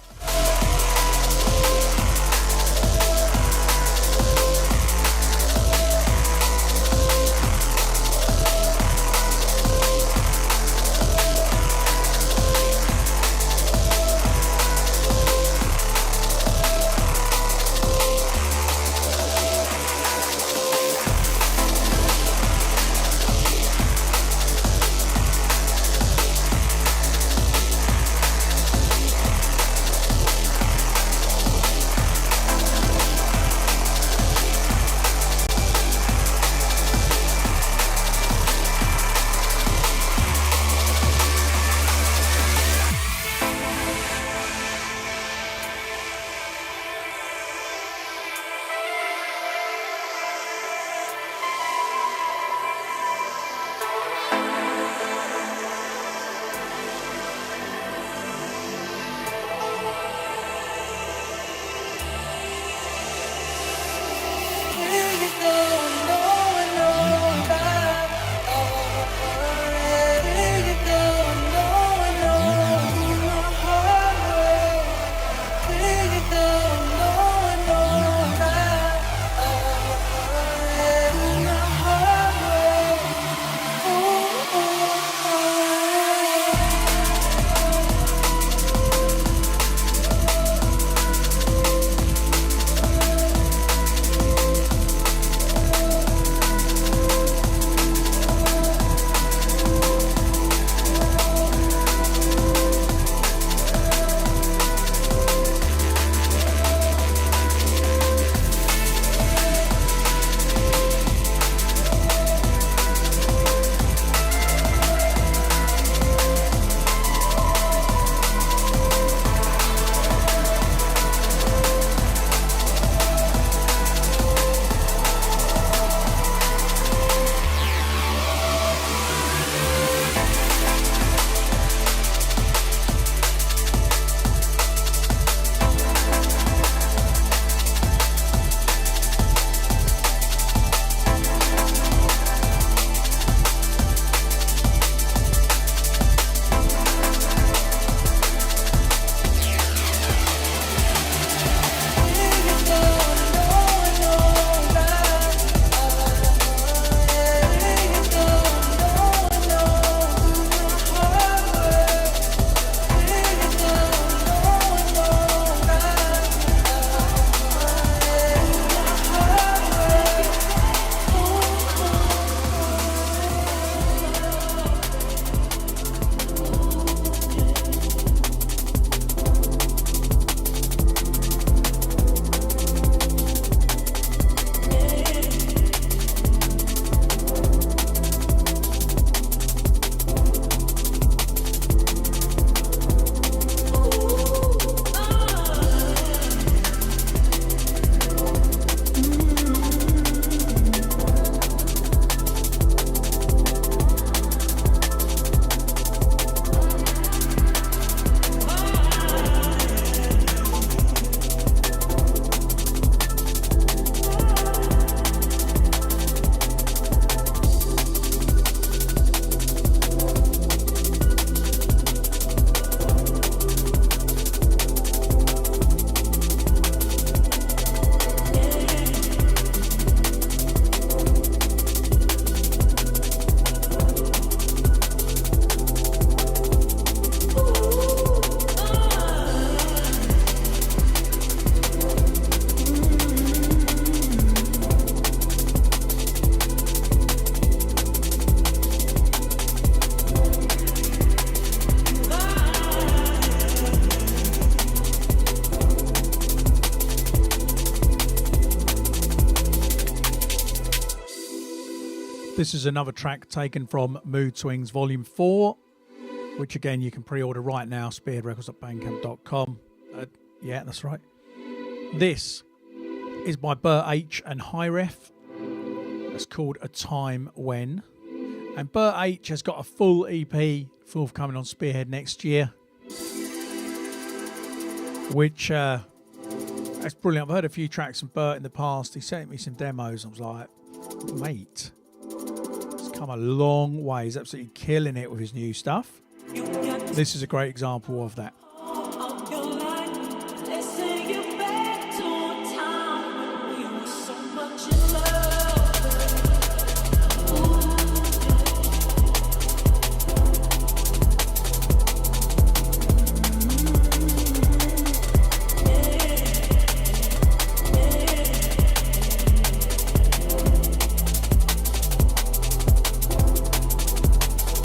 S2: This is another track taken from Mood Swings Volume 4, which again you can pre-order right now, spearheadrecords.bandcamp.com. Yeah, that's right. This is by Bert H and High Ref. It's called A Time When. And Bert H has got a full EP forthcoming on Spearhead next year, which that's brilliant. I've heard a few tracks from Bert in the past. He sent me some demos. I was like, mate, it's come a long way. He's absolutely killing it with his new stuff. This is a great example of that.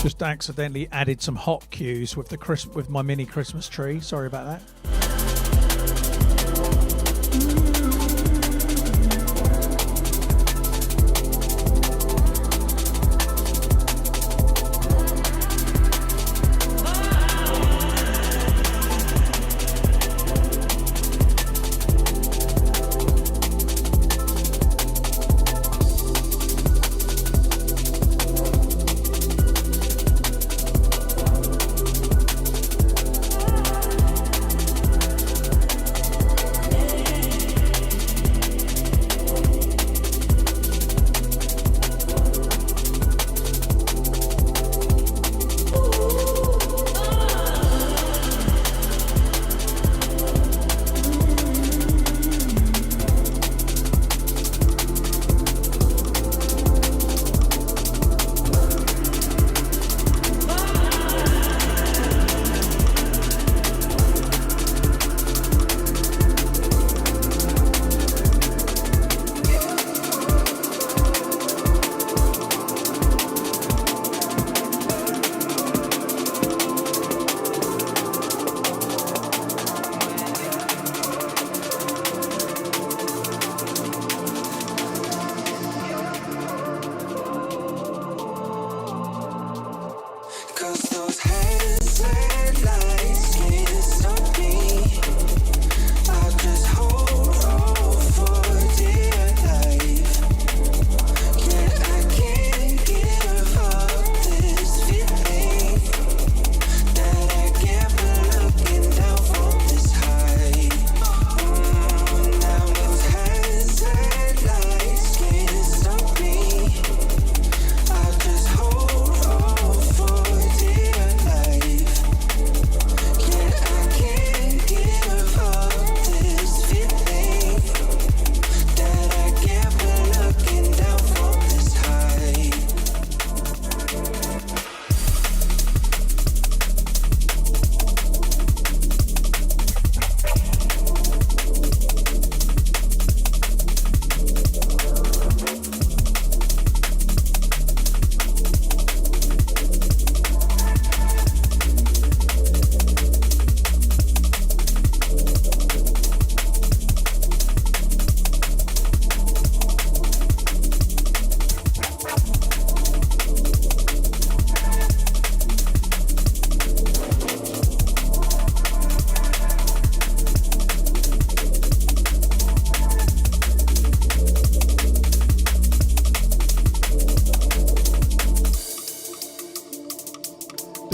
S2: Just accidentally added some hot cues with the with my mini Christmas tree. Sorry about that.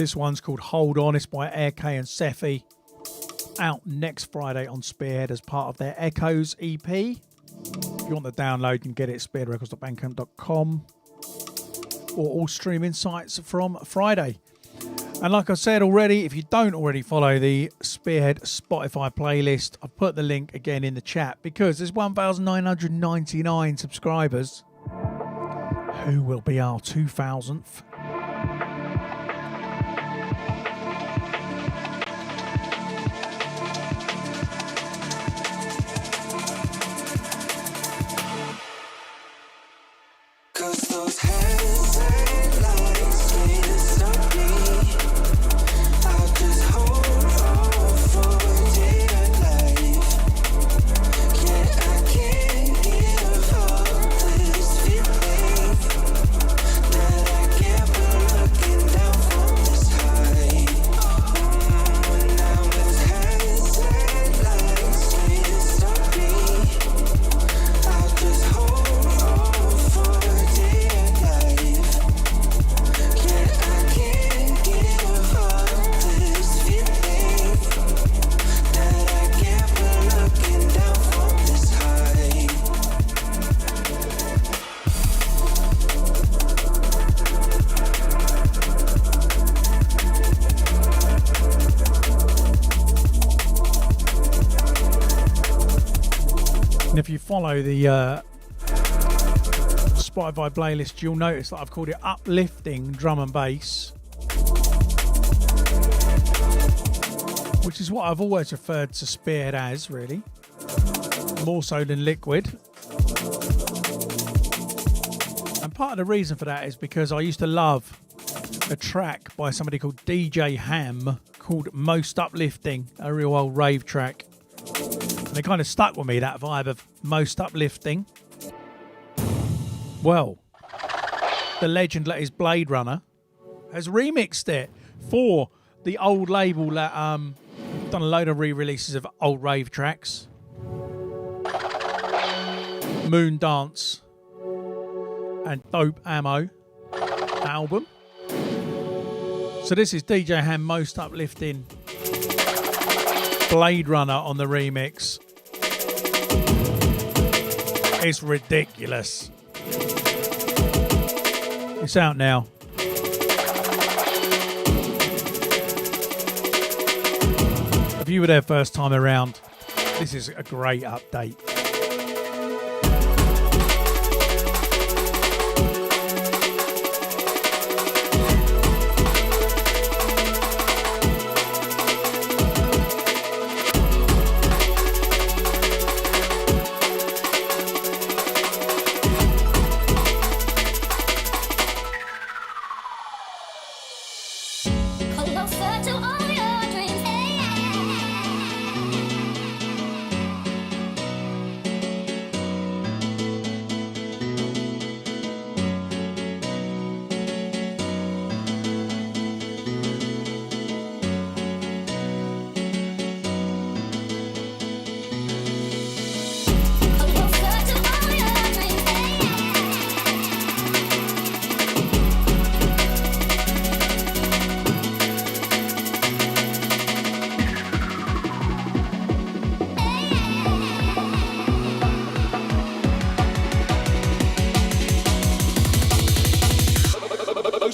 S2: This one's called Hold On. It's by Air K and Sephi. Out next Friday on Spearhead as part of their Echoes EP. If you want the download, you can get it at spearheadrecords.bandcamp.com or all streaming sites from Friday. And like I said already, if you don't already follow the Spearhead Spotify playlist, I've put the link again in the chat because there's 1,999 subscribers. Who will be our 2,000th? you follow the Spotify playlist, you'll notice that I've called it Uplifting Drum and Bass, which is what I've always referred to Spearhead as, really, more so than Liquid. And part of the reason for that is because I used to love a track by somebody called DJ Ham called Most Uplifting, a real old rave track. And it kind of stuck with me, that vibe of Most Uplifting. Well, the legend that is Blade Runner has remixed it for the old label that done a load of re-releases of old rave tracks. Moon Dance and Dope Ammo album. So this is DJ Ham Most Uplifting Blade Runner on the remix. It's ridiculous. It's out now. If you were there first time around, this is a great update.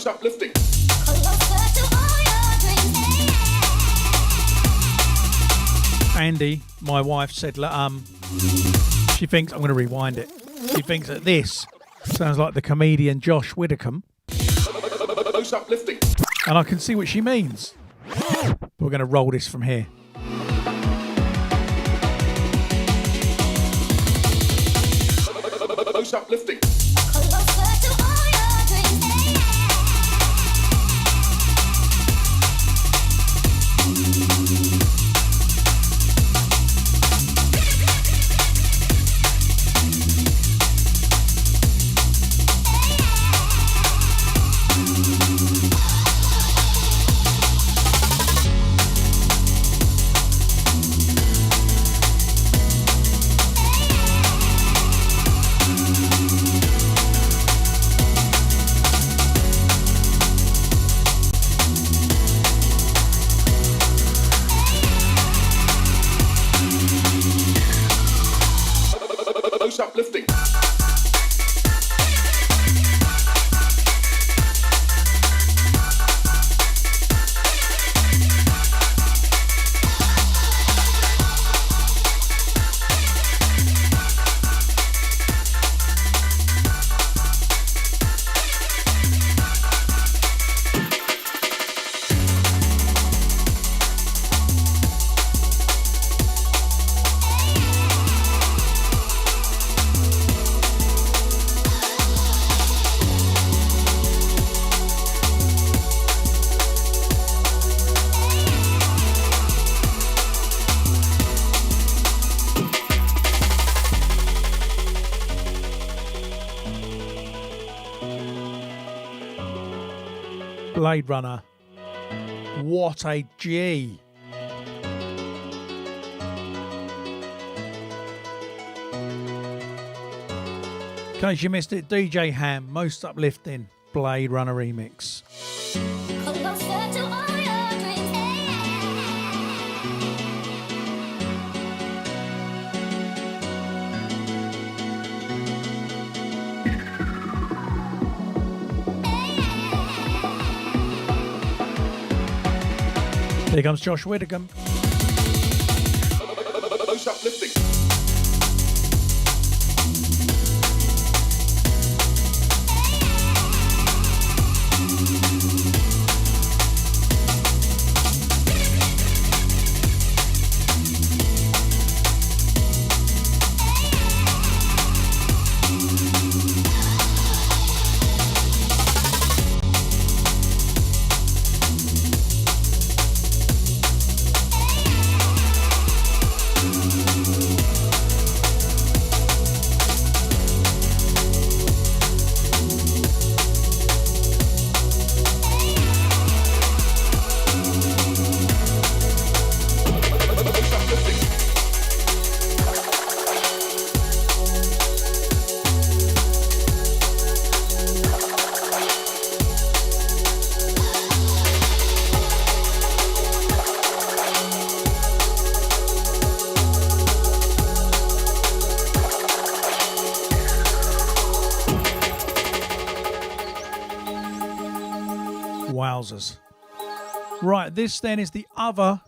S3: Uplifting.
S2: Andy, my wife, said she thinks I'm going to rewind it. She thinks that this sounds like the comedian Josh Widdicombe.
S3: Uplifting.
S2: And I can see what she means. We're going to roll this from here.
S3: Uplifting. Uplifting.
S2: Blade Runner. What a G. In case you missed it, DJ Ham, Most Uplifting Blade Runner remix. Here comes Josh Widdicombe.
S3: Uplifting.
S2: Wowzers. Right, this then is the other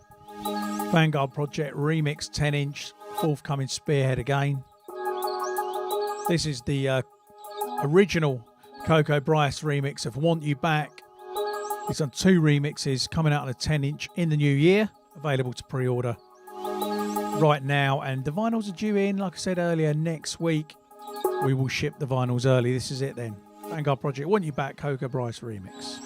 S2: Vanguard Project remix 10-inch, forthcoming Spearhead again. This is the original Coco Bryce remix of Want You Back. It's on 2 remixes coming out on a 10-inch in the new year, available to pre-order right now. And the vinyls are due in, like I said earlier, next week. We will ship the vinyls early. This is it then. Vanguard Project, Want You Back, Coco Bryce remix.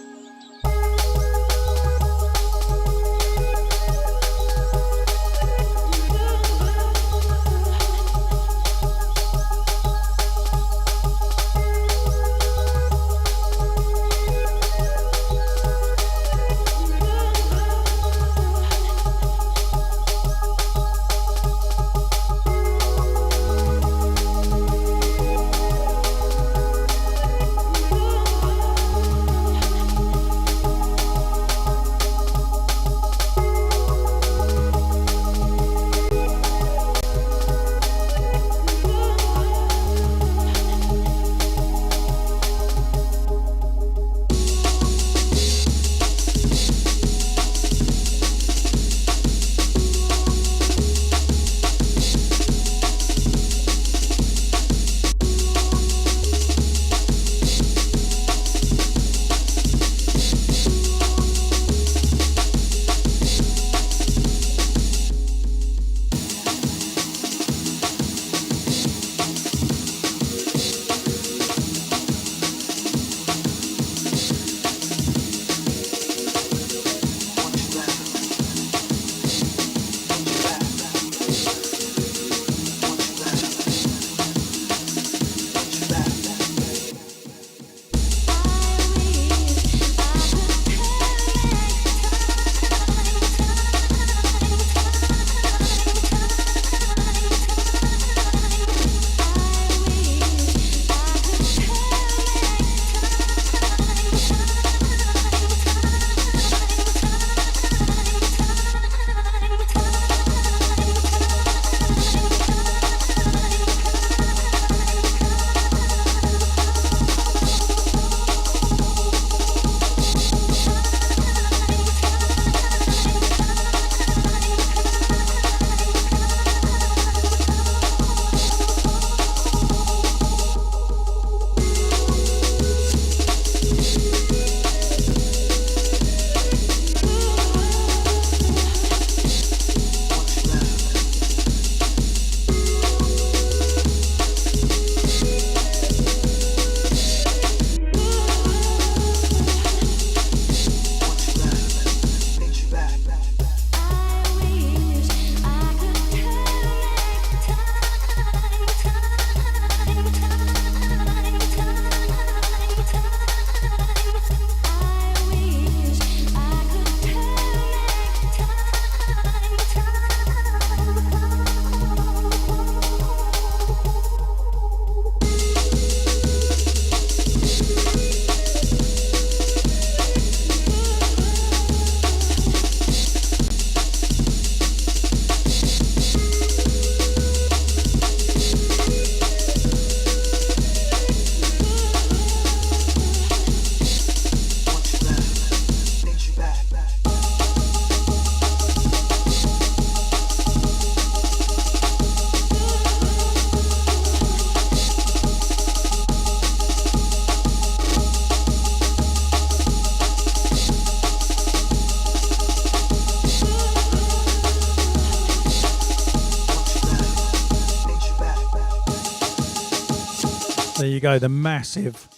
S2: There you go, the massive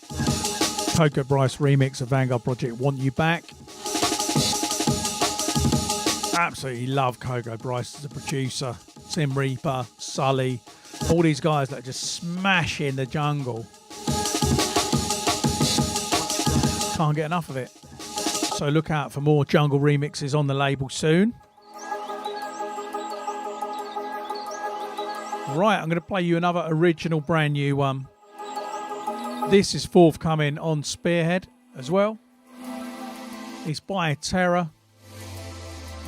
S2: Coco Bryce remix of Vanguard Project, Want You Back. Absolutely love Coco Bryce as a producer. Tim Reaper, Sully, all these guys that just smash in the jungle. Can't get enough of it. So look out for more jungle remixes on the label soon. Right, I'm going to play you another original brand new one. This is forthcoming on Spearhead as well. It's by Terror.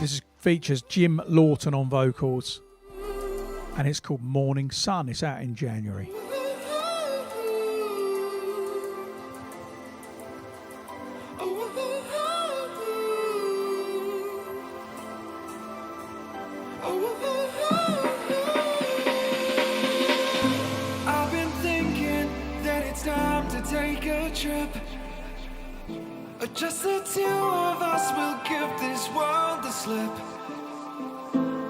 S2: This features Jim Lawton on vocals. And it's called Morning Sun. It's out in January.
S3: Oh,
S6: take a trip. Just the two of us will give this world the slip.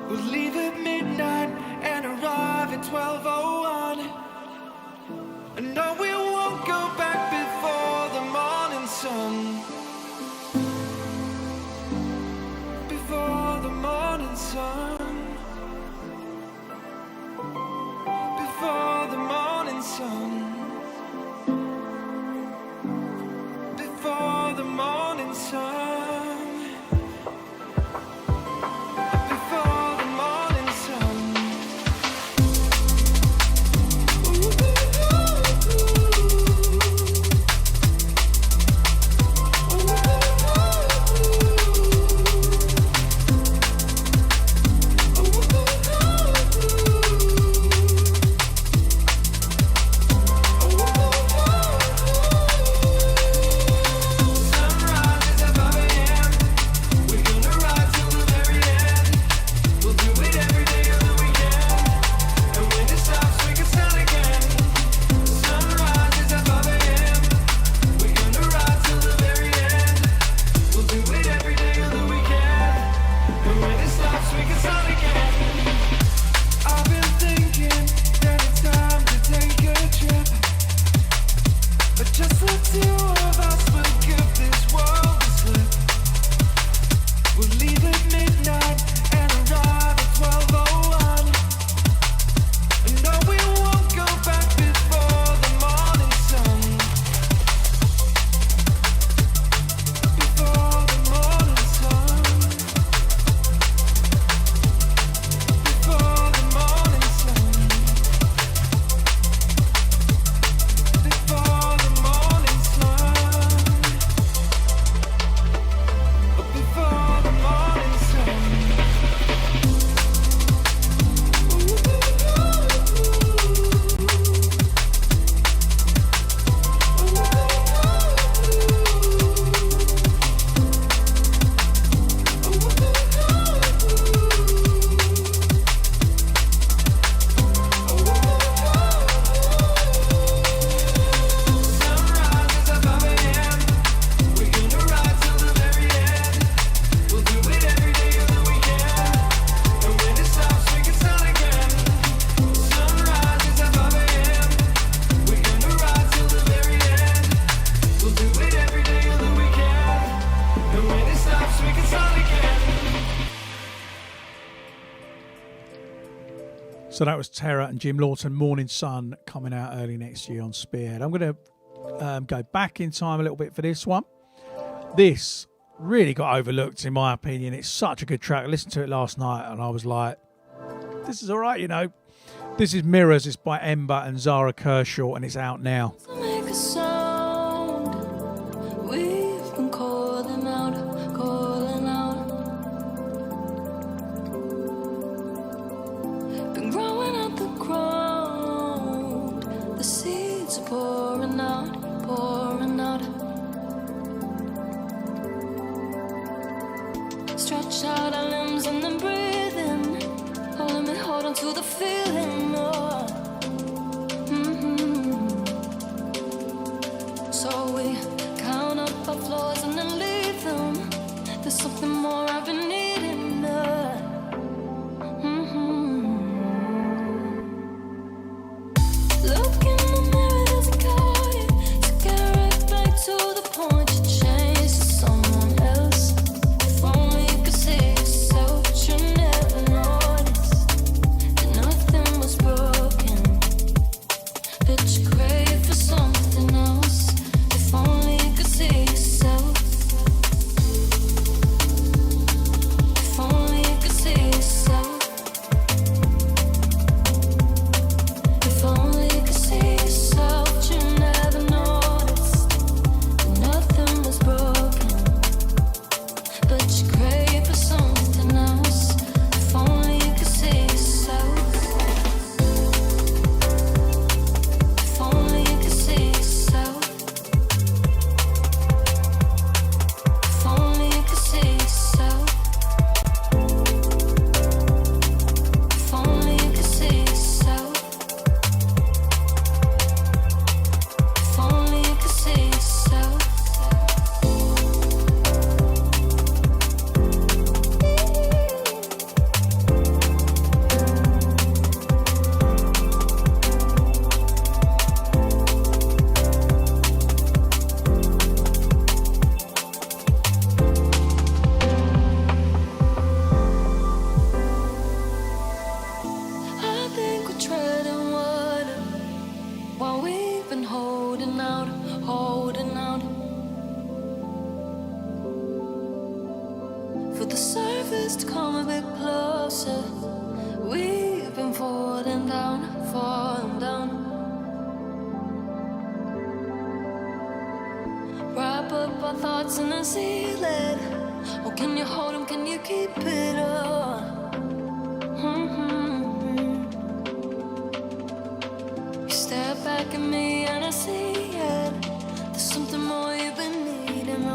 S6: We'll leave at midnight and arrive at 12:01. And no, we won't go back before the morning sun. Before the morning sun. Before the morning sun. Before the morning sun. Before the morning sun.
S2: So that was Terra and Jim Lawton, Morning Sun, coming out early next year on Spearhead. I'm going to go back in time a little bit for this one. This really got overlooked, in my opinion. It's such a good track. I listened to it last night and I was like, this is all right, you know. This is Mirrors. It's by Ember and Zara Kershaw, and it's out now.
S4: Make a sound. We've been calling out, calling out. Been growing out the ground. The seeds are pouring out, pouring out. Stretch out our limbs and then breathe in. Holding me, hold on to the feeling. So we count up our flaws and then leave them. There's something more I've been needing. Look in the mirror, there's a guy. So get right back to the point. You changed to someone else. If only you could see yourself, but you never noticed that nothing was broken. That you crave for something else. If only you could see yourself. for the surface to come a bit closer. We've been falling down, falling down. Wrap up our thoughts in a ceiling. Oh, can you hold them? Can you keep it on? You stare back at me and I see it. There's something more you've been needing.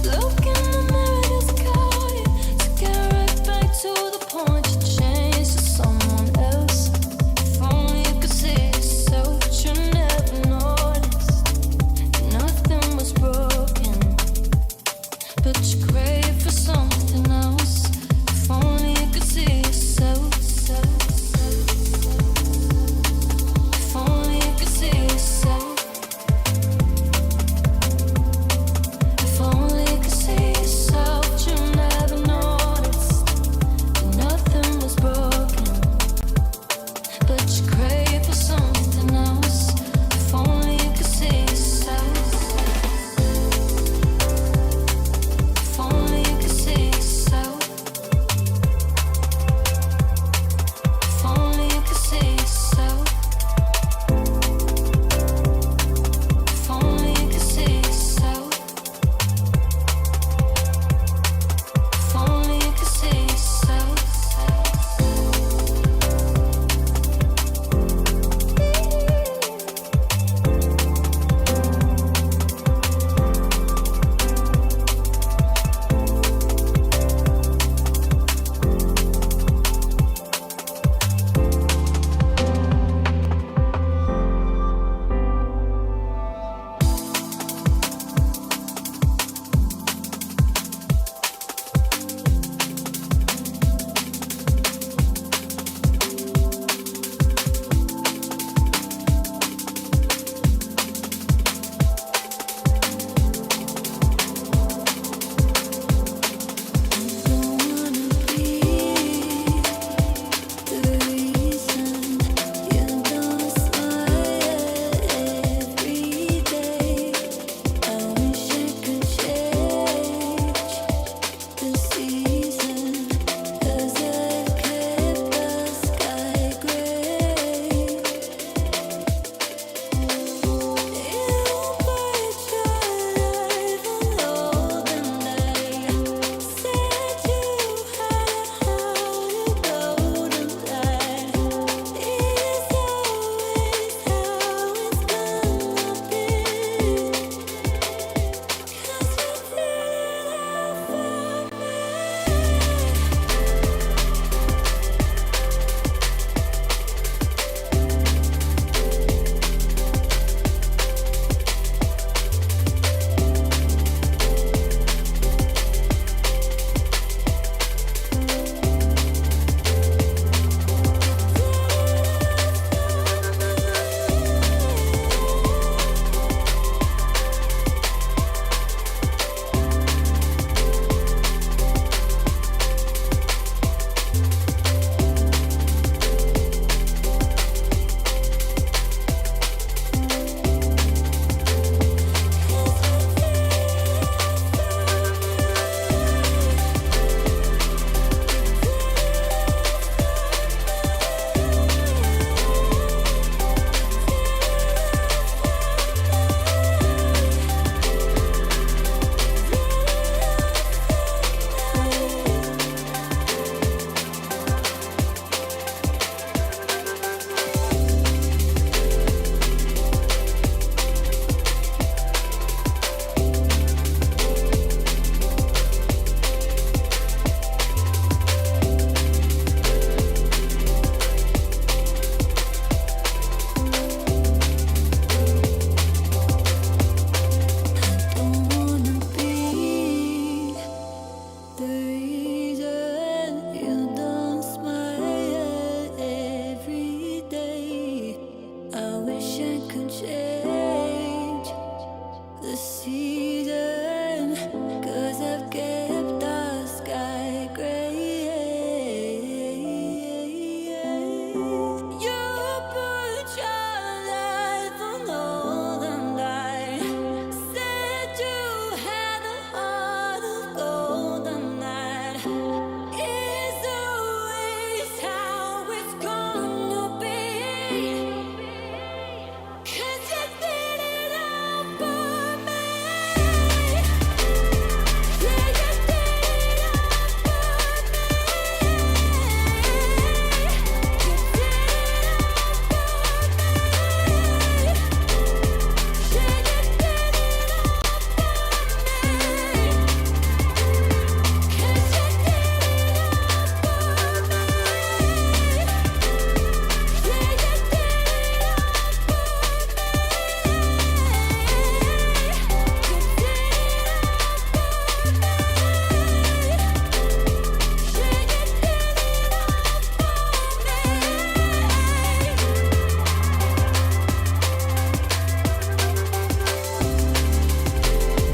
S4: Look in the mirror, just call you. So get right back to the point. You changed to someone else. If only you could see yourself, but you never noticed. Nothing was broken, but you crave for something else. If only you could see yourself.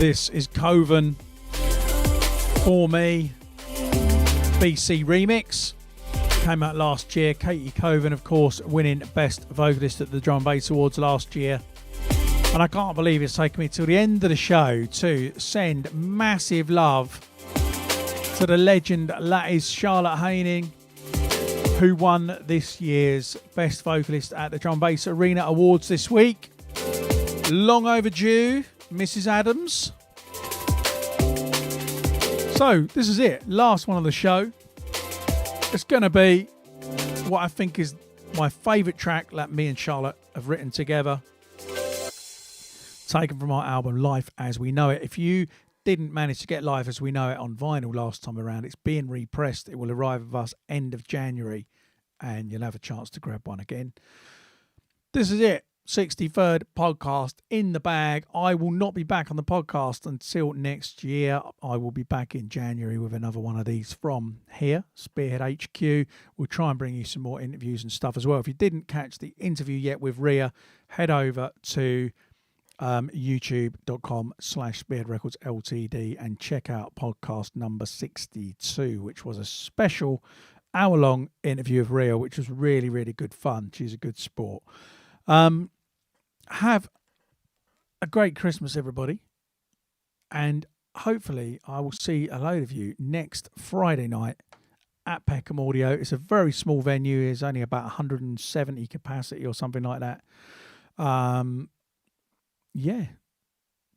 S2: This is Coven For Me BCee remix. Came out last year. Katie Coven, of course, winning Best Vocalist at the Drum and Bass Awards last year. And I can't believe it's taken me till the end of the show to send massive love to the legend that is Charlotte Haining, who won this year's Best Vocalist at the Drum and Bass Arena Awards this week. Long overdue, Mrs. Adams. So, this is it. Last one of the show. It's going to be what I think is my favourite track that me and Charlotte have written together. Taken from our album Life As We Know It. If you didn't manage to get Life As We Know It on vinyl last time around, it's being repressed. It will arrive with us end of January and you'll have a chance to grab one again. This is it. 63rd podcast in the bag. I will not be back on the podcast until next year. I will be back in January with another one of these from here, Spearhead HQ. We'll try and bring you some more interviews and stuff as well. If you didn't catch the interview yet with Rhea, head over to youtube.com/Spearhead Records Ltd and check out podcast number 62, which was a special hour-long interview of Rhea, which was really, really good fun. She's a good sport. Have a great Christmas, everybody, and hopefully I will see a load of you next Friday night at Peckham Audio. It's a very small venue. It's only about 170 capacity or something like that. Yeah,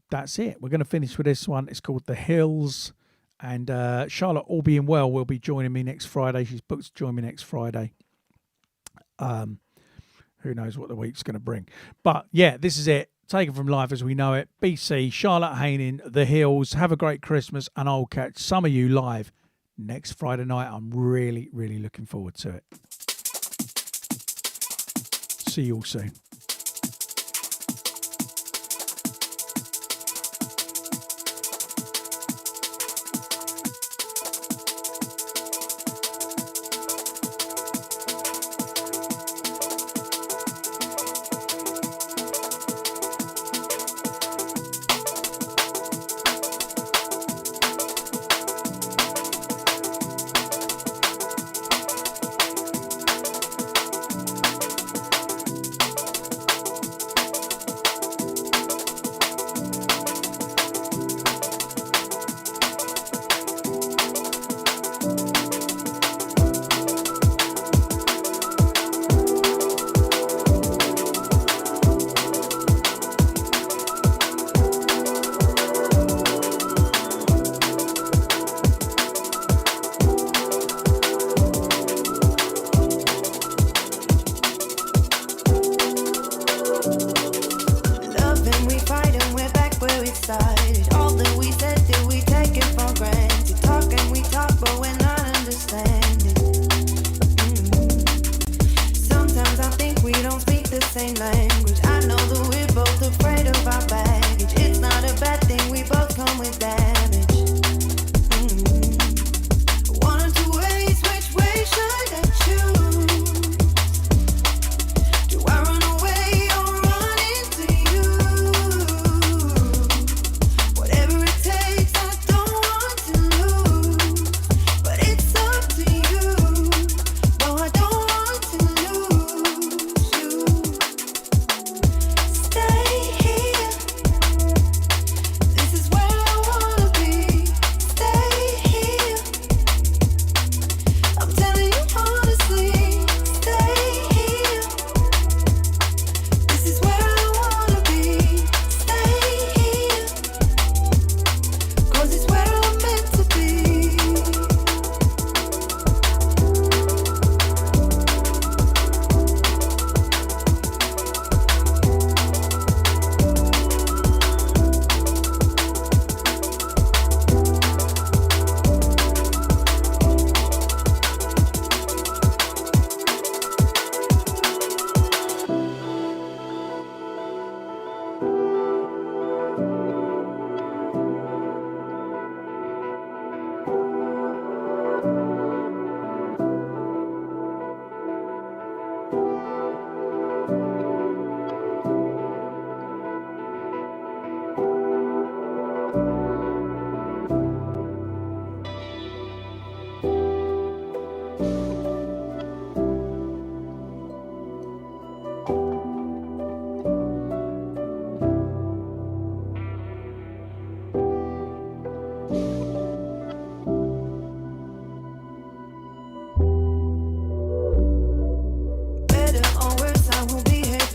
S2: that's it. We're going to finish with this one. It's called The Hills, and Charlotte, all being well, will be joining me next Friday. She's booked to join me next Friday. Who knows what the week's going to bring. But yeah, this is it. Taken from Life As We Know It. BCee, Charlotte Haining, The Hills. Have a great Christmas, and I'll catch some of you live next Friday night. I'm really, really looking forward to it. See you all soon.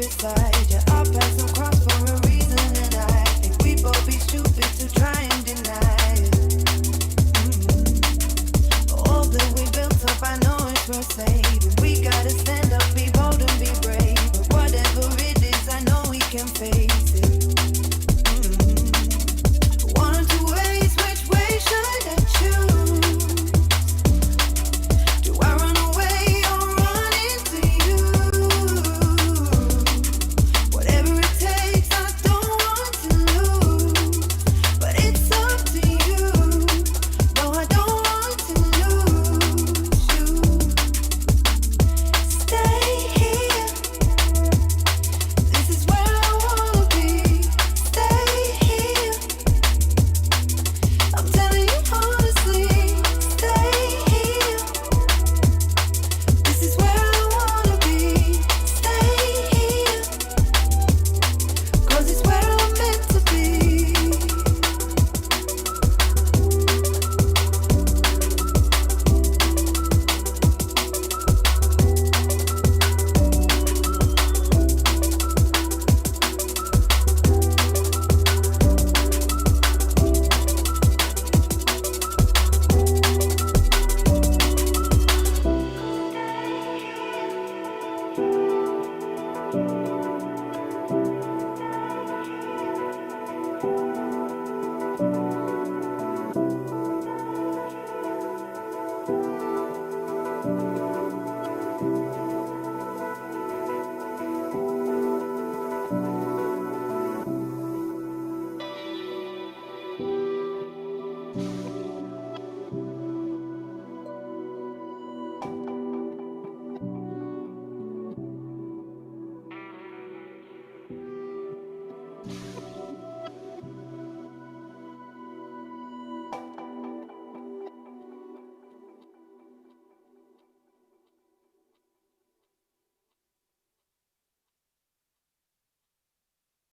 S7: beside you. Our paths don't cross for a reason, and I think we both be stupid to try and deny it. All that we built up, I know it's worth saving. We gotta stand up, be bold and be brave. But whatever it is, I know we can face it. One or two ways, which way should I choose? Do I run away or run into you? Whatever it takes, I don't want to lose. But it's up to you. No, I don't want to lose you. Stay here. This is where I wanna be. Stay here. I'm telling you honestly. Stay here. This is where I wanna be. Stay here. 'Cause it's where I'm meant to be.